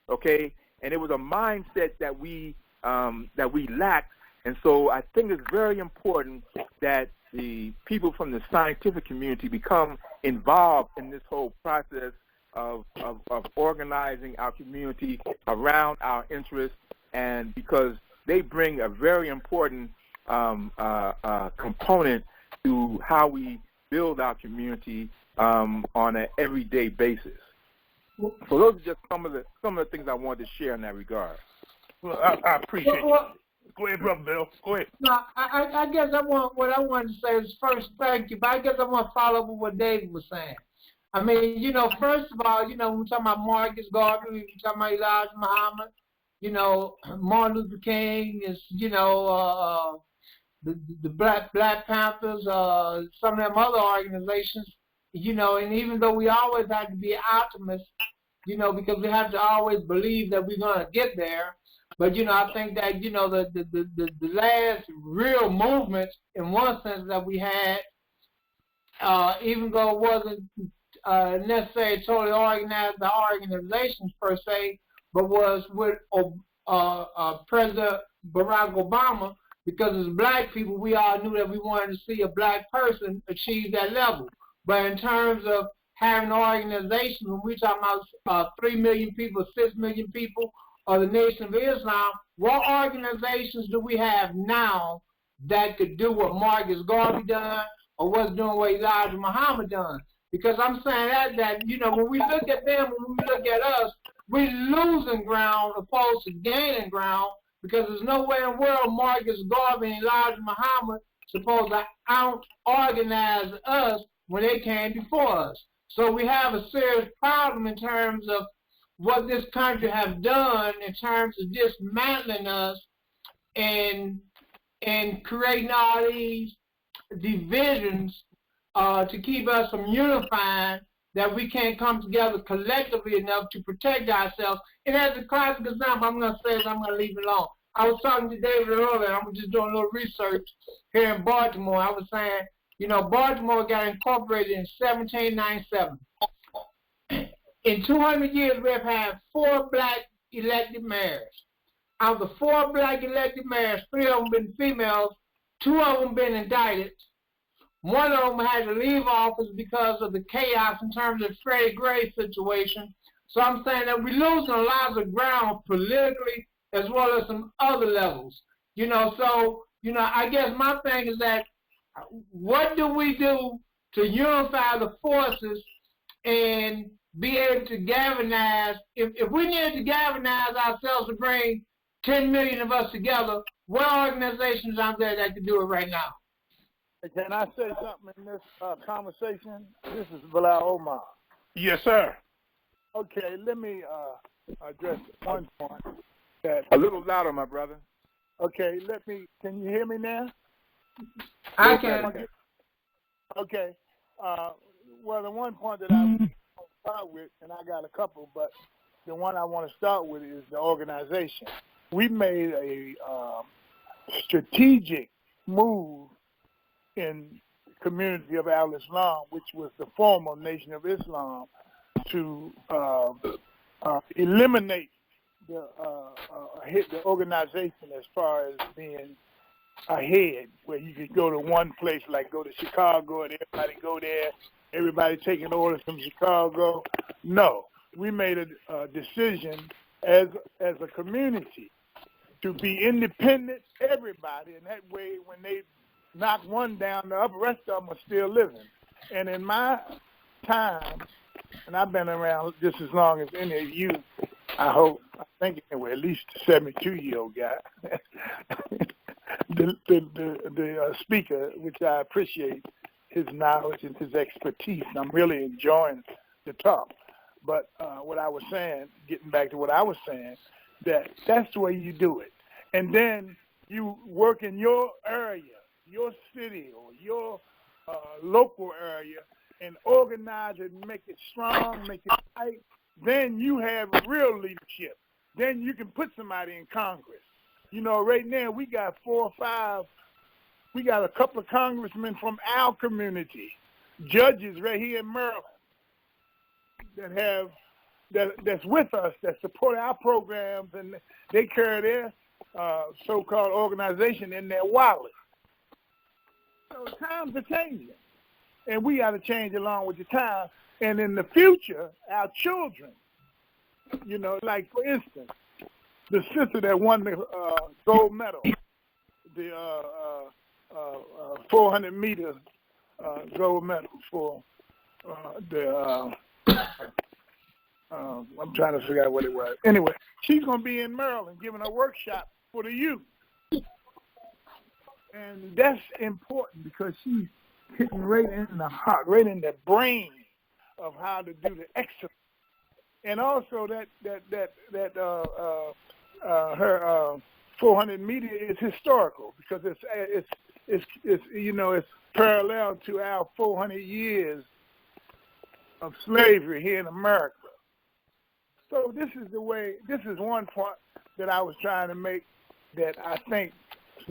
okay? And it was a mindset that we lacked. And so I think it's very important that the people from the scientific community become involved in this whole process of organizing our community around our interests, and because they bring a very important component to how we build our community on an everyday basis. So those are just some of the things I wanted to share in that regard. Well, I appreciate it. Go ahead, Brother Bill. Go ahead. No, I guess what I wanted to say is first, thank you, but I guess I want to follow up with what David was saying. I mean, first of all, when we're talking about Marcus Garvey, we're talking about Elijah Muhammad, Martin Luther King is, the Black Panthers, some of them other organizations, and even though we always have to be optimists, because we have to always believe that we're going to get there. But, I think that, the last real movements, in one sense, that we had, even though it wasn't necessarily totally organized by organizations per se, but was with President Barack Obama, because as black people, we all knew that we wanted to see a black person achieve that level. But in terms of having an organization, when we're talking about 3 million people, 6 million people, or the Nation of Islam, what organizations do we have now that could do what Marcus Garvey done, or what's doing what Elijah Muhammad done? Because I'm saying that when we look at them, when we look at us, we're losing ground opposed to gaining ground, because there's no way in the world Marcus Garvey and Elijah Muhammad supposed to out-organize us when they came before us. So we have a serious problem in terms of what this country has done in terms of dismantling us and creating all these divisions to keep us from unifying, that we can't come together collectively enough to protect ourselves. And as a classic example, I'm going to say this, I'm going to leave it alone. I was talking to David earlier, I was just doing a little research here in Baltimore. I was saying, you know, Baltimore got incorporated in 1797. In 200 years, we have had 4 black elected mayors. Out of the 4 black elected mayors, 3 of them been females, 2 of them been indicted. 1 of them had to leave office because of the chaos in terms of the Freddie Gray situation. So I'm saying that we're losing a lot of ground politically as well as some other levels. You know, so, you know, I guess my thing is that what do we do to unify the forces and be able to galvanize? If we need to galvanize ourselves to bring 10 million of us together, what organizations out there that can do it right now? Can I say something in this conversation? This is Bilal Omar. Yes, sir. Okay, let me address one point. That, a little louder, my brother. Okay, can you hear me now? I can. Okay. Well, the one point that I want to start with, and I got a couple, but the one I want to start with is the organization. We made a strategic move in the community of Al-Islam, which was the former Nation of Islam, to eliminate the organization as far as being ahead, where you could go to one place, like go to Chicago and everybody go there, everybody taking orders from Chicago. No, we made a decision as a community to be independent, everybody, and that way when they knock one down, the rest of them are still living. And in my time, and I've been around just as long as any of you, I think anyway, at least a 72-year-old guy. the speaker, which I appreciate his knowledge and his expertise. I'm really enjoying the talk. But what I was saying, getting back to what I was saying, that's the way you do it. And then you work in your area, your city, or your local area, and organize it and make it strong, make it tight. Then you have real leadership. Then you can put somebody in Congress. You know, right now we got 4 or 5. We got a couple of congressmen from our community, judges right here in Maryland that's with us, that support our programs, and they carry their so-called organization in their wallet. So times are changing, and we got to change along with the time. And in the future, our children, you know, like for instance, the sister that won the gold medal, the 400-meter gold medal for I'm trying to figure out what it was. Anyway, she's going to be in Maryland giving a workshop for the youth. And that's important because she's hitting right in the heart, right in the brain of how to do the excellence. And also her 400 meter is historical because it's you know, it's parallel to our 400 years of slavery here in America. So this is one point that I was trying to make that I think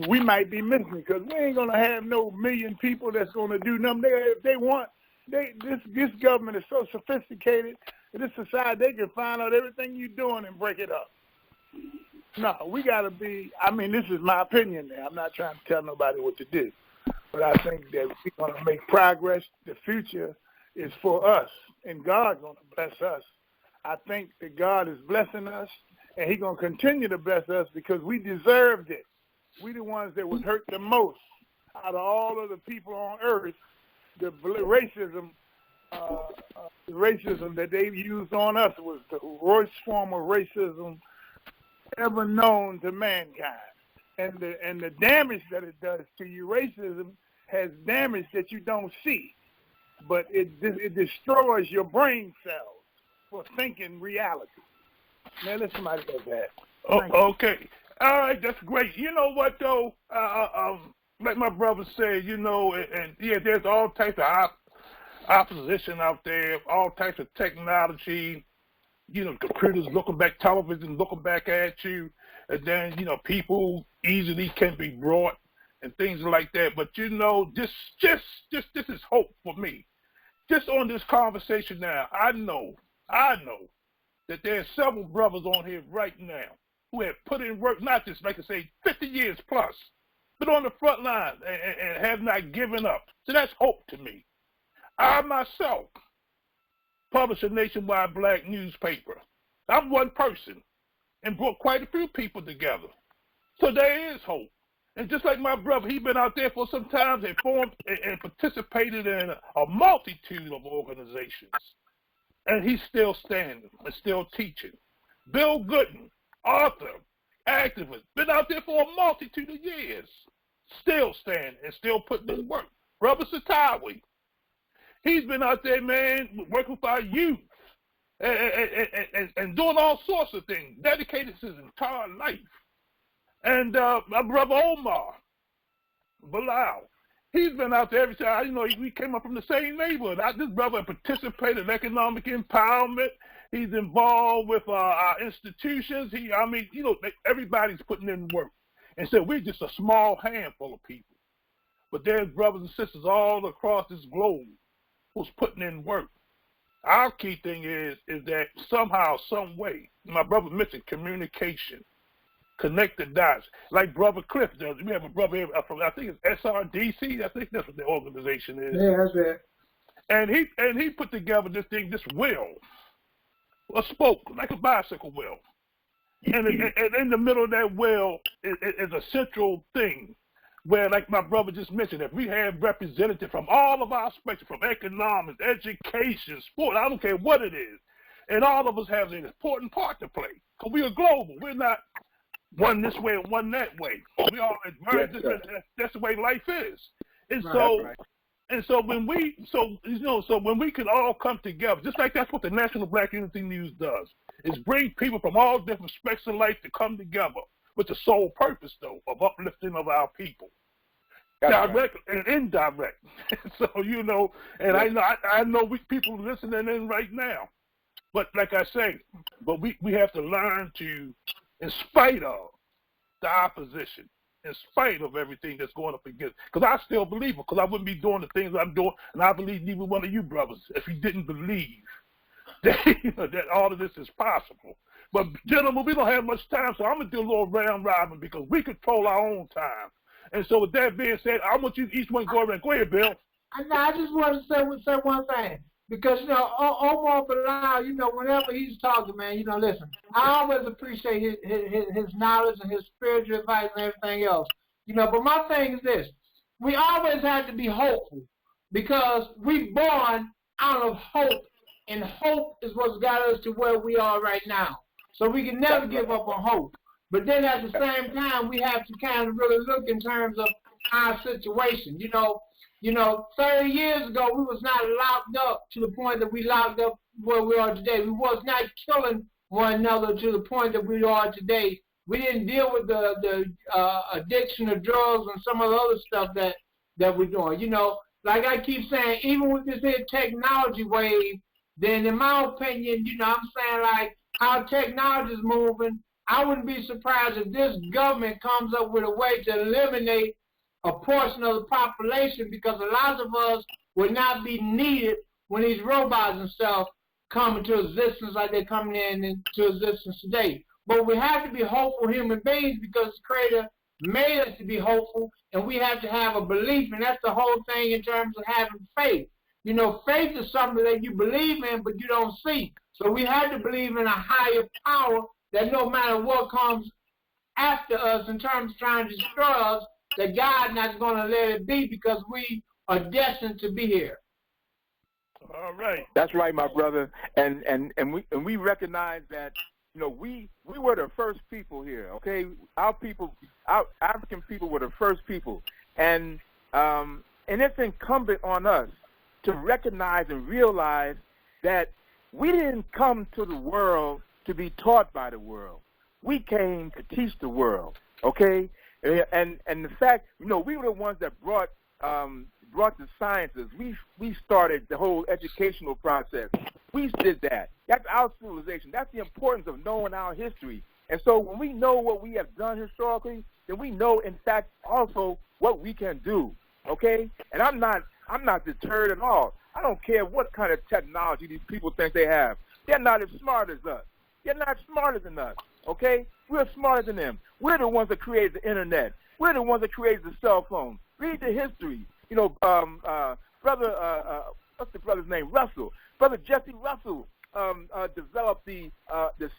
we might be missing, because we ain't gonna have no million people that's gonna do nothing. If they want, this government is so sophisticated, this society, they can find out everything you're doing and break it up. No, we gotta be. I mean, this is my opinion now. I'm not trying to tell nobody what to do, but I think that we're gonna make progress. The future is for us, and God's gonna bless us. I think that God is blessing us, and He's gonna continue to bless us because we deserved it. We the ones that was hurt the most out of all of the people on earth. The racism that they used on us was the worst form of racism ever known to mankind. and the damage that it does to you. Racism has damage that you don't see, but it destroys your brain cells for thinking reality. Now let somebody go that. Okay. All right, that's great. You know what though? Like my brother said, you know, and yeah, there's all types of opposition out there, all types of technology. You know, computers looking back, television looking back at you, and then you know, people easily can be brought and things like that. But you know, this is hope for me. Just on this conversation now, I know that there's several brothers on here right now who have put in work, not just like I say, 50 years plus, but on the front line and have not given up. So that's hope to me. I myself publish a nationwide black newspaper. I'm one person and brought quite a few people together. So there is hope. And just like my brother, he's been out there for some time and formed and participated in a multitude of organizations. And he's still standing and still teaching. Bill Gooden, author, activist, been out there for a multitude of years, still standing and still putting in work. Brother Satawi, he's been out there, man, working with our youth and doing all sorts of things, dedicated his entire life. And my brother Omar Bilal, he's been out there every time. You know, we came up from the same neighborhood. This brother participated in economic empowerment. He's involved with our institutions. I mean, you know, everybody's putting in work. And so we're just a small handful of people. But there's brothers and sisters all across this globe who's putting in work. Our key thing is that somehow, some way, my brother mentioned communication, connect the dots. Like Brother Cliff does. We have a brother here from, I think it's SRDC. I think that's what the organization is. Yeah, that's it. And he put together this thing, this wheel, a spoke, like a bicycle wheel. And in the middle of that wheel is a central thing where, like my brother just mentioned, if we have representatives from all of our spectrum, from economics, education, sport, I don't care what it is, and all of us have an important part to play. Because we are global. We're not one this way and one that way. We all merge. Yes, that's the way life is. And right, so when we can all come together, just like that's what the National Black Unity News does, is bring people from all different spectrums of life to come together with the sole purpose, though, of uplifting of our people. That's direct right, and indirect. So, you know, and yes, I know people listening in right now. But like I say, but we have to learn to, in spite of the opposition, in spite of everything that's going up against, because I still believe it, because I wouldn't be doing the things I'm doing, and I believe neither one of you brothers if you didn't believe that, you know, that all of this is possible. But gentlemen, we don't have much time, so I'm going to do a little round robin because we control our own time. And so with that being said, I want you each one to go ahead. Go ahead, Bill. I just want to say one thing. Because, you know, Omar Bilal, you know, whenever he's talking, man, you know, listen, I always appreciate his knowledge and his spiritual advice and everything else. You know, but my thing is this. We always have to be hopeful because we're born out of hope, and hope is what's got us to where we are right now. So we can never give up on hope. But then at the same time, we have to kind of really look in terms of our situation. You know, 30 years ago, we was not locked up to the point that we locked up where we are today. We was not killing one another to the point that we are today. We didn't deal with the addiction of drugs and some of the other stuff that we're doing. You know, like I keep saying, even with this here technology wave, then in my opinion, you know, I'm saying like how technology is moving, I wouldn't be surprised if this government comes up with a way to eliminate a portion of the population, because a lot of us would not be needed when these robots and stuff come into existence like they're coming into existence today. But we have to be hopeful human beings because the Creator made us to be hopeful, and we have to have a belief, and that's the whole thing in terms of having faith. You know, faith is something that you believe in but you don't see. So we have to believe in a higher power that no matter what comes after us in terms of trying to destroy us, that God not going to let it be because we are destined to be here. All right. That's right, my brother. And we recognize that we were the first people here, okay? Our people, our African people were the first people. And it's incumbent on us to recognize and realize that we didn't come to the world to be taught by the world. We came to teach the world, okay? And the fact, we were the ones that brought the sciences. We started the whole educational process. We did that. That's our civilization. That's the importance of knowing our history. And so when we know what we have done historically, then we know, in fact, also what we can do, okay? And I'm not deterred at all. I don't care what kind of technology these people think they have. They're not as smart as us. They're not smarter than us, okay? We're smarter than them. We're the ones that created the internet. We're the ones that created the cell phone. Read the history. What's the brother's name? Russell. Brother Jesse Russell developed the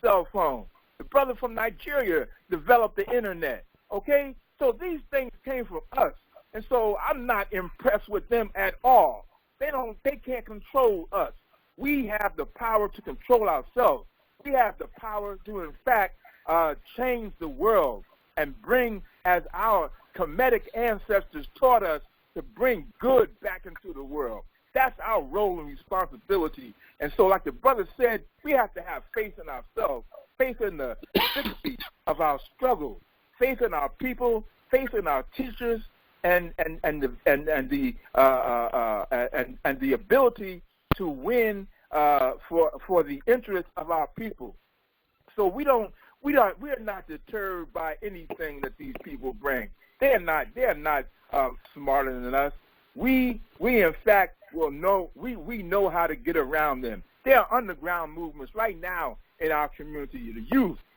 cell phone. The brother from Nigeria developed the internet, okay? So these things came from us. And so I'm not impressed with them at all. They can't control us. We have the power to control ourselves. We have the power to, in fact, change the world and bring, as our Kemetic ancestors taught us, to bring good back into the world. That's our role and responsibility. And so, like the brother said, we have to have faith in ourselves, faith in the victory of our struggle, faith in our people, faith in our teachers, and the ability to win for the interests of our people. So we're not deterred by anything that these people bring. They're not smarter than us. We in fact will know. We know how to get around them. There are underground movements right now in our community.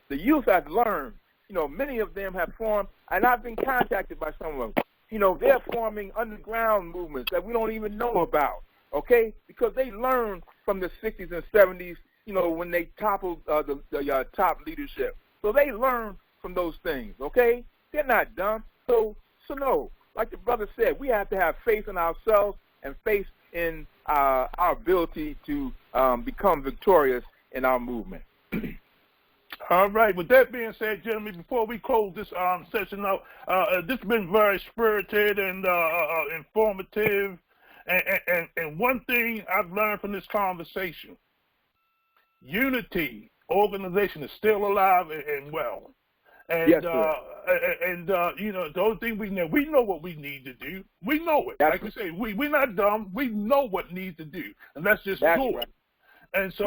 The youth have learned. Many of them have formed, and I've been contacted by some of them. They're forming underground movements that we don't even know about, okay? Because they learned from the 60s and 70s, when they toppled the top leadership. So they learned from those things, okay? They're not dumb. So no, like the brother said, we have to have faith in ourselves and faith in our ability to become victorious in our movement. All right. With that being said, gentlemen, before we close this session out, this has been very spirited and informative. And one thing I've learned from this conversation, unity, organization is still alive and well. And, yes, sir. The only thing we know what we need to do. We know it. Like you say, we're not dumb. We know what needs to do. And let's just do it. Right. And so,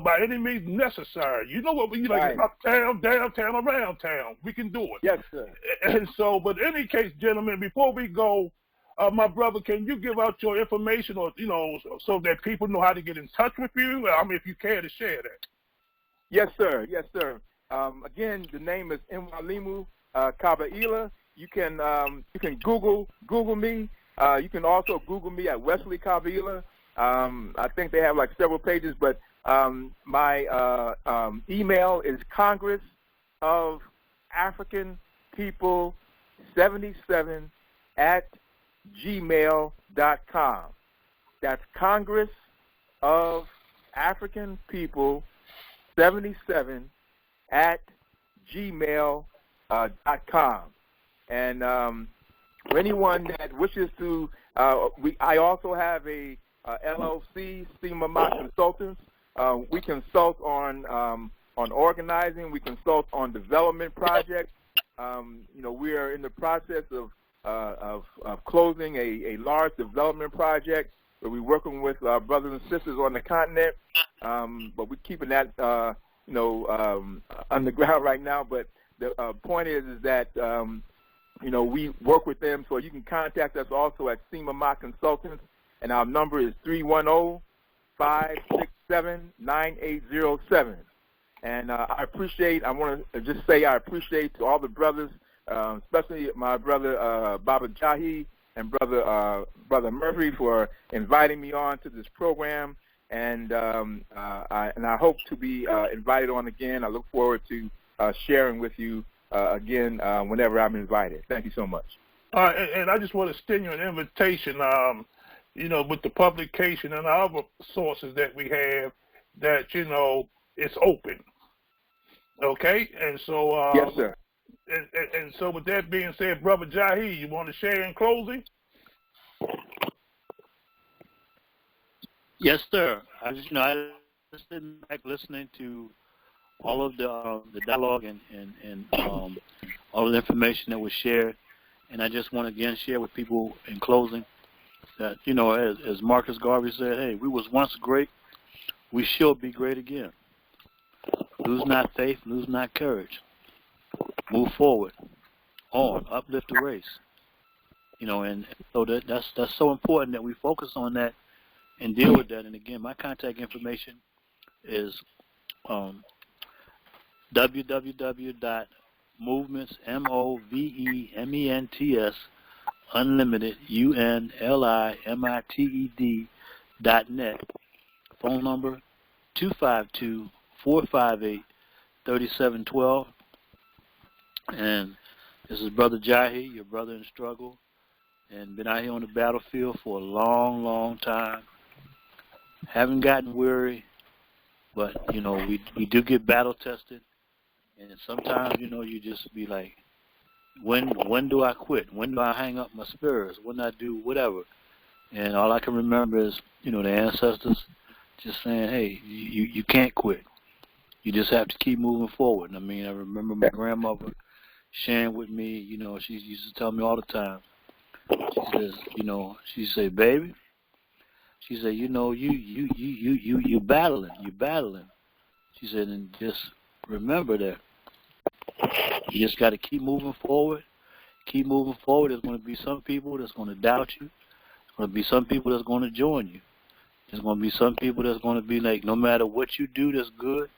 by any means necessary, what we like, right. Uptown, downtown, around town, we can do it. Yes, sir. And so, but in any case, gentlemen, before we go, my brother, can you give out your information, or so that people know how to get in touch with you? I mean, if you care to share that. Yes, sir. Yes, sir. Again, the name is Nwalimu Kabaila. You can Google me. You can also Google me at Wesley Kabaila. I think they have like several pages, but my email is Congress of African People 77 @gmail.com. That's Congress of African People 77 @gmail.com. And for anyone that wishes to, I also have a LLC, SEMA Consultants. We consult on organizing. We consult on development projects. We are in the process of closing a large development project where we're working with brothers and sisters on the continent. But we're keeping that underground right now. But the point is that we work with them. So you can contact us also at SEMA Consultants. And our number is 310-567-9807. And I want to just say I appreciate to all the brothers, especially my brother Baba Jahi and brother Murphy for inviting me on to this program. And I hope to be invited on again. I look forward to sharing with you again whenever I'm invited. Thank you so much. And I just want to extend you an invitation. With the publication and other sources that we have, that, it's open. Okay, and so Yes, sir. and so with that being said, Brother Jahi, you want to share in closing? Yes, sir. I was sitting back listening to all of the dialogue and all of the information that was shared, and I just want to again share with people in closing that as Marcus Garvey said, hey, we was once great, we shall be great again. Lose not faith, lose not courage. Move forward, on, uplift the race. And so that's so important that we focus on that and deal with that. And again, my contact information is www.movements, MOVEMENTS, unlimited, UNLIMITED.net. Phone number 252-458-3712. And this is Brother Jahi, your brother in struggle, and been out here on the battlefield for a long, long time. Haven't gotten weary, but we do get battle tested, and sometimes you just be like, when do I quit? When do I hang up my spurs? When do I do whatever? And all I can remember is the ancestors just saying, hey, you can't quit. You just have to keep moving forward. And I remember my grandmother sharing with me, she used to tell me all the time. She says, she said, baby, she said, you battling. She said, and just remember that you just got to keep moving forward. Keep moving forward. There's going to be some people that's going to doubt you. There's going to be some people that's going to join you. There's going to be some people that's going to be like, no matter what you do that's good,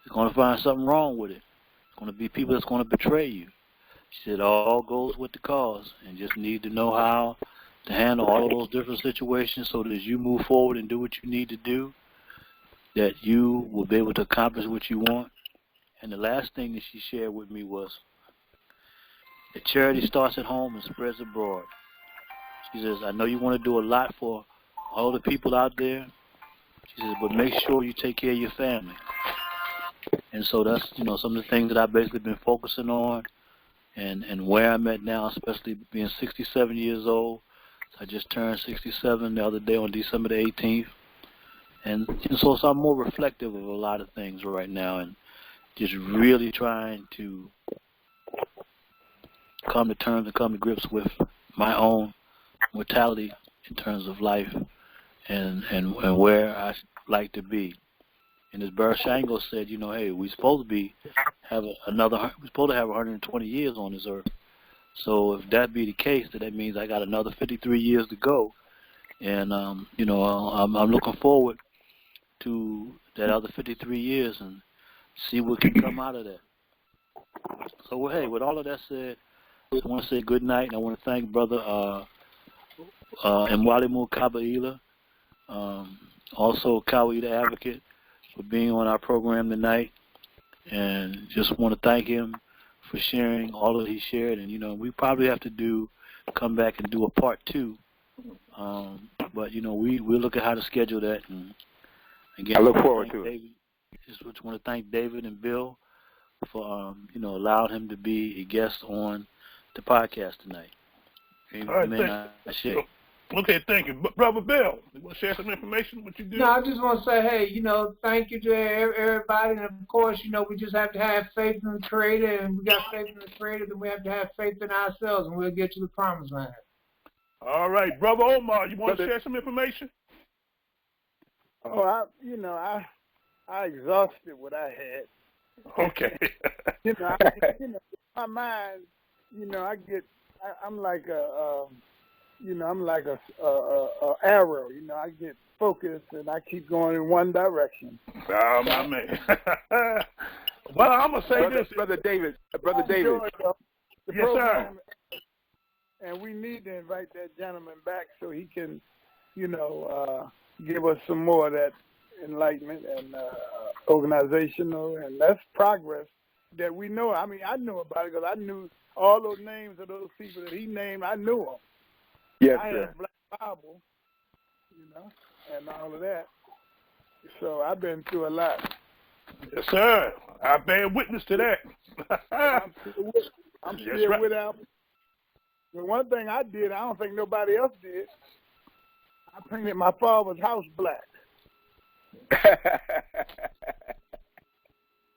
they're going to find something wrong with it. There's going to be people that's going to betray you. She said, all goes with the cause, and just need to know how to handle all of those different situations so that as you move forward and do what you need to do, that you will be able to accomplish what you want. And the last thing that she shared with me was that charity starts at home and spreads abroad. She says, I know you want to do a lot for all the people out there. She says, but make sure you take care of your family. And so that's, some of the things that I've basically been focusing on and where I'm at now, especially being 67 years old. So I just turned 67 the other day on December the 18th. And so I'm more reflective of a lot of things right now and just really trying to come to terms and come to grips with my own mortality in terms of life and where I like to be. And as Burr Shango said, hey, we're supposed to have 120 years on this earth. So if that be the case, then that means I got another 53 years to go. And, I'm looking forward to that other 53 years and see what can come out of that. So, hey, with all of that said, I want to say good night, and I want to thank Brother Mwalimu Kabaila, also Kawi the Advocate, for being on our program tonight. And just want to thank him for sharing all that he shared. And, we probably have to come back and do a part 2. But, we'll look at how to schedule that. And again, I look forward to it. Just want to thank David and Bill for, allowing him to be a guest on the podcast tonight. All right, okay, thank you. Brother Bill, you want to share some information, what you do? No, I just want to say, hey, thank you to everybody. And, of course, we just have to have faith in the Creator. And we got faith in the Creator, then we have to have faith in ourselves, and we'll get to the promised land. All right. Brother Omar, you want to share some information? Oh, I exhausted what I had. Okay. My mind, I'm like I'm like a arrow. I get focused and I keep going in one direction. Oh, my man. Well, I'm gonna say this, Brother David. Yes, sir. And we need to invite that gentleman back so he can, give us some more of that enlightenment and organizational, and that's progress that we know. I knew about it because I knew all those names of those people that he named. I knew them. Yes, I sir. had Black Bible, and all of that. So I've been through a lot. Yes, sir. I bear witness to that. I'm still without. The one thing I did, I don't think nobody else did. I painted my father's house black.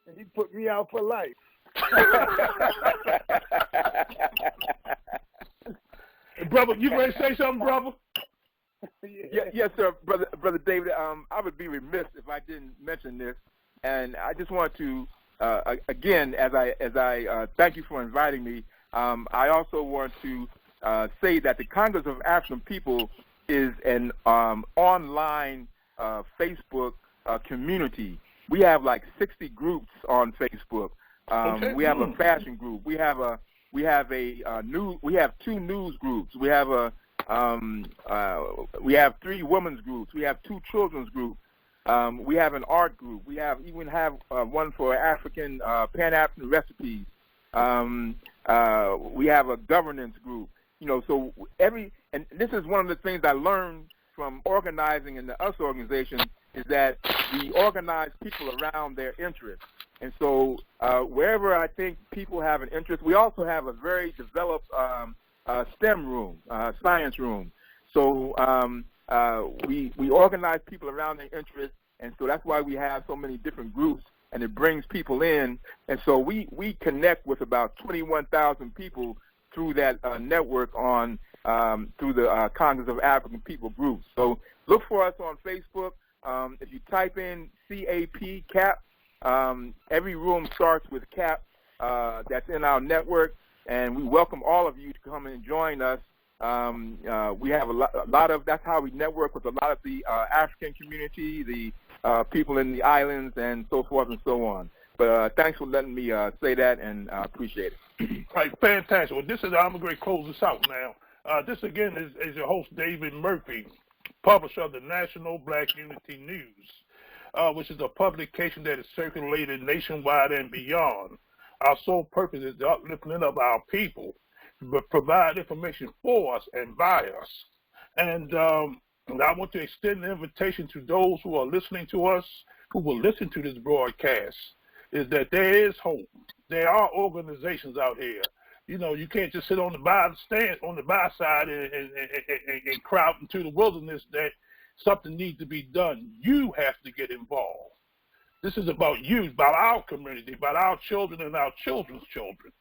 And he put me out for life. Brother, you ready to say something, brother? Yes, sir, brother David. I would be remiss if I didn't mention this, and I just want to again, as I thank you for inviting me. I also want to say that the Congress of African People is an online Facebook community. We have like 60 groups on Facebook. We have a fashion group. We have two news groups. We have we have 3 women's groups. We have 2 children's groups. We have an art group. We even have one for Pan-African recipes. We have a governance group. So and this is one of the things I learned from organizing in the US organization is that we organize people around their interests. And so wherever I think people have an interest, we also have a very developed STEM room, science room. So we organize people around their interests, and so that's why we have so many different groups, and it brings people in. And so we connect with about 21,000 people through that network through the Congress of African People groups. So look for us on Facebook. If you type in CAP, every room starts with CAP that's in our network, and we welcome all of you to come and join us. We have a lot of, that's how we network with a lot of the African community, the people in the islands, and so forth and so on. But thanks for letting me say that, and I appreciate it. All right, fantastic. Well, I'm going to close this out now. This, again, is your host, David Murphy, publisher of the National Black Unity News, which is a publication that is circulated nationwide and beyond. Our sole purpose is the uplifting of our people, but provide information for us and by us. And I want to extend the invitation to those who are listening to us, who will listen to this broadcast, is that there is hope. There are organizations out here. You can't just sit on the buy side and crowd into the wilderness. That something needs to be done. You have to get involved. This is about you, about our community, about our children and our children's children.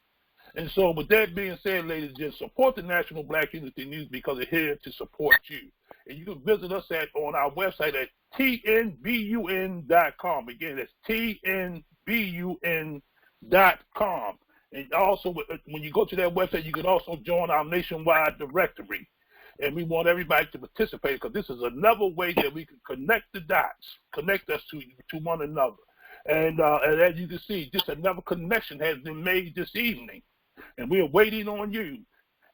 And so with that being said, ladies and gentlemen, support the National Black Unity News because it's here to support you. And you can visit us on our website at tnbun.com. Again, that's tnbun.com. And also, when you go to that website, you can also join our nationwide directory. And we want everybody to participate because this is another way that we can connect the dots, connect us to one another. And as you can see, just another connection has been made this evening. And we are waiting on you.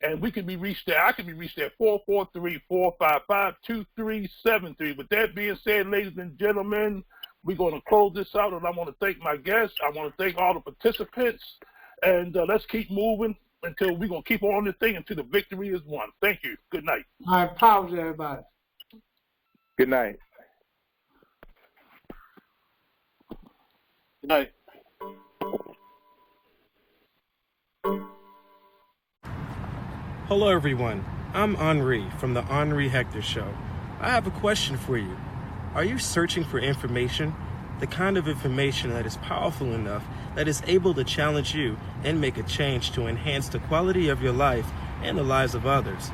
And we can be reached there. I can be reached at 443-455-2373. With that being said, ladies and gentlemen, we're going to close this out. And I want to thank my guests. I want to thank all the participants. And let's keep moving until we're going to keep on this thing until the victory is won. Thank you. Good night. All right, pause, everybody. Good night. Good night. Hello everyone, I'm Henri from the Henri Hector Show. I have a question for you. Are you searching for information? The kind of information that is powerful enough that is able to challenge you and make a change to enhance the quality of your life and the lives of others?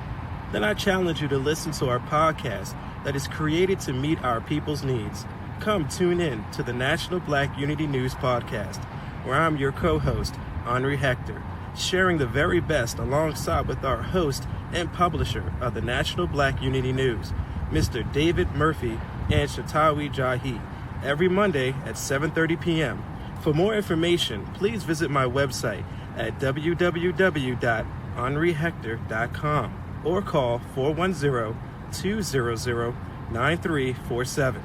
Then I challenge you to listen to our podcast that is created to meet our people's needs. Come tune in to the National Black Unity News Podcast, where I'm your co-host, Henri Hector, sharing the very best alongside with our host and publisher of the National Black Unity News, Mr. David Murphy and Shatawi Jahi, every Monday at 7:30 p.m. For more information, please visit my website at www.henrihector.com or call 410-200-9347.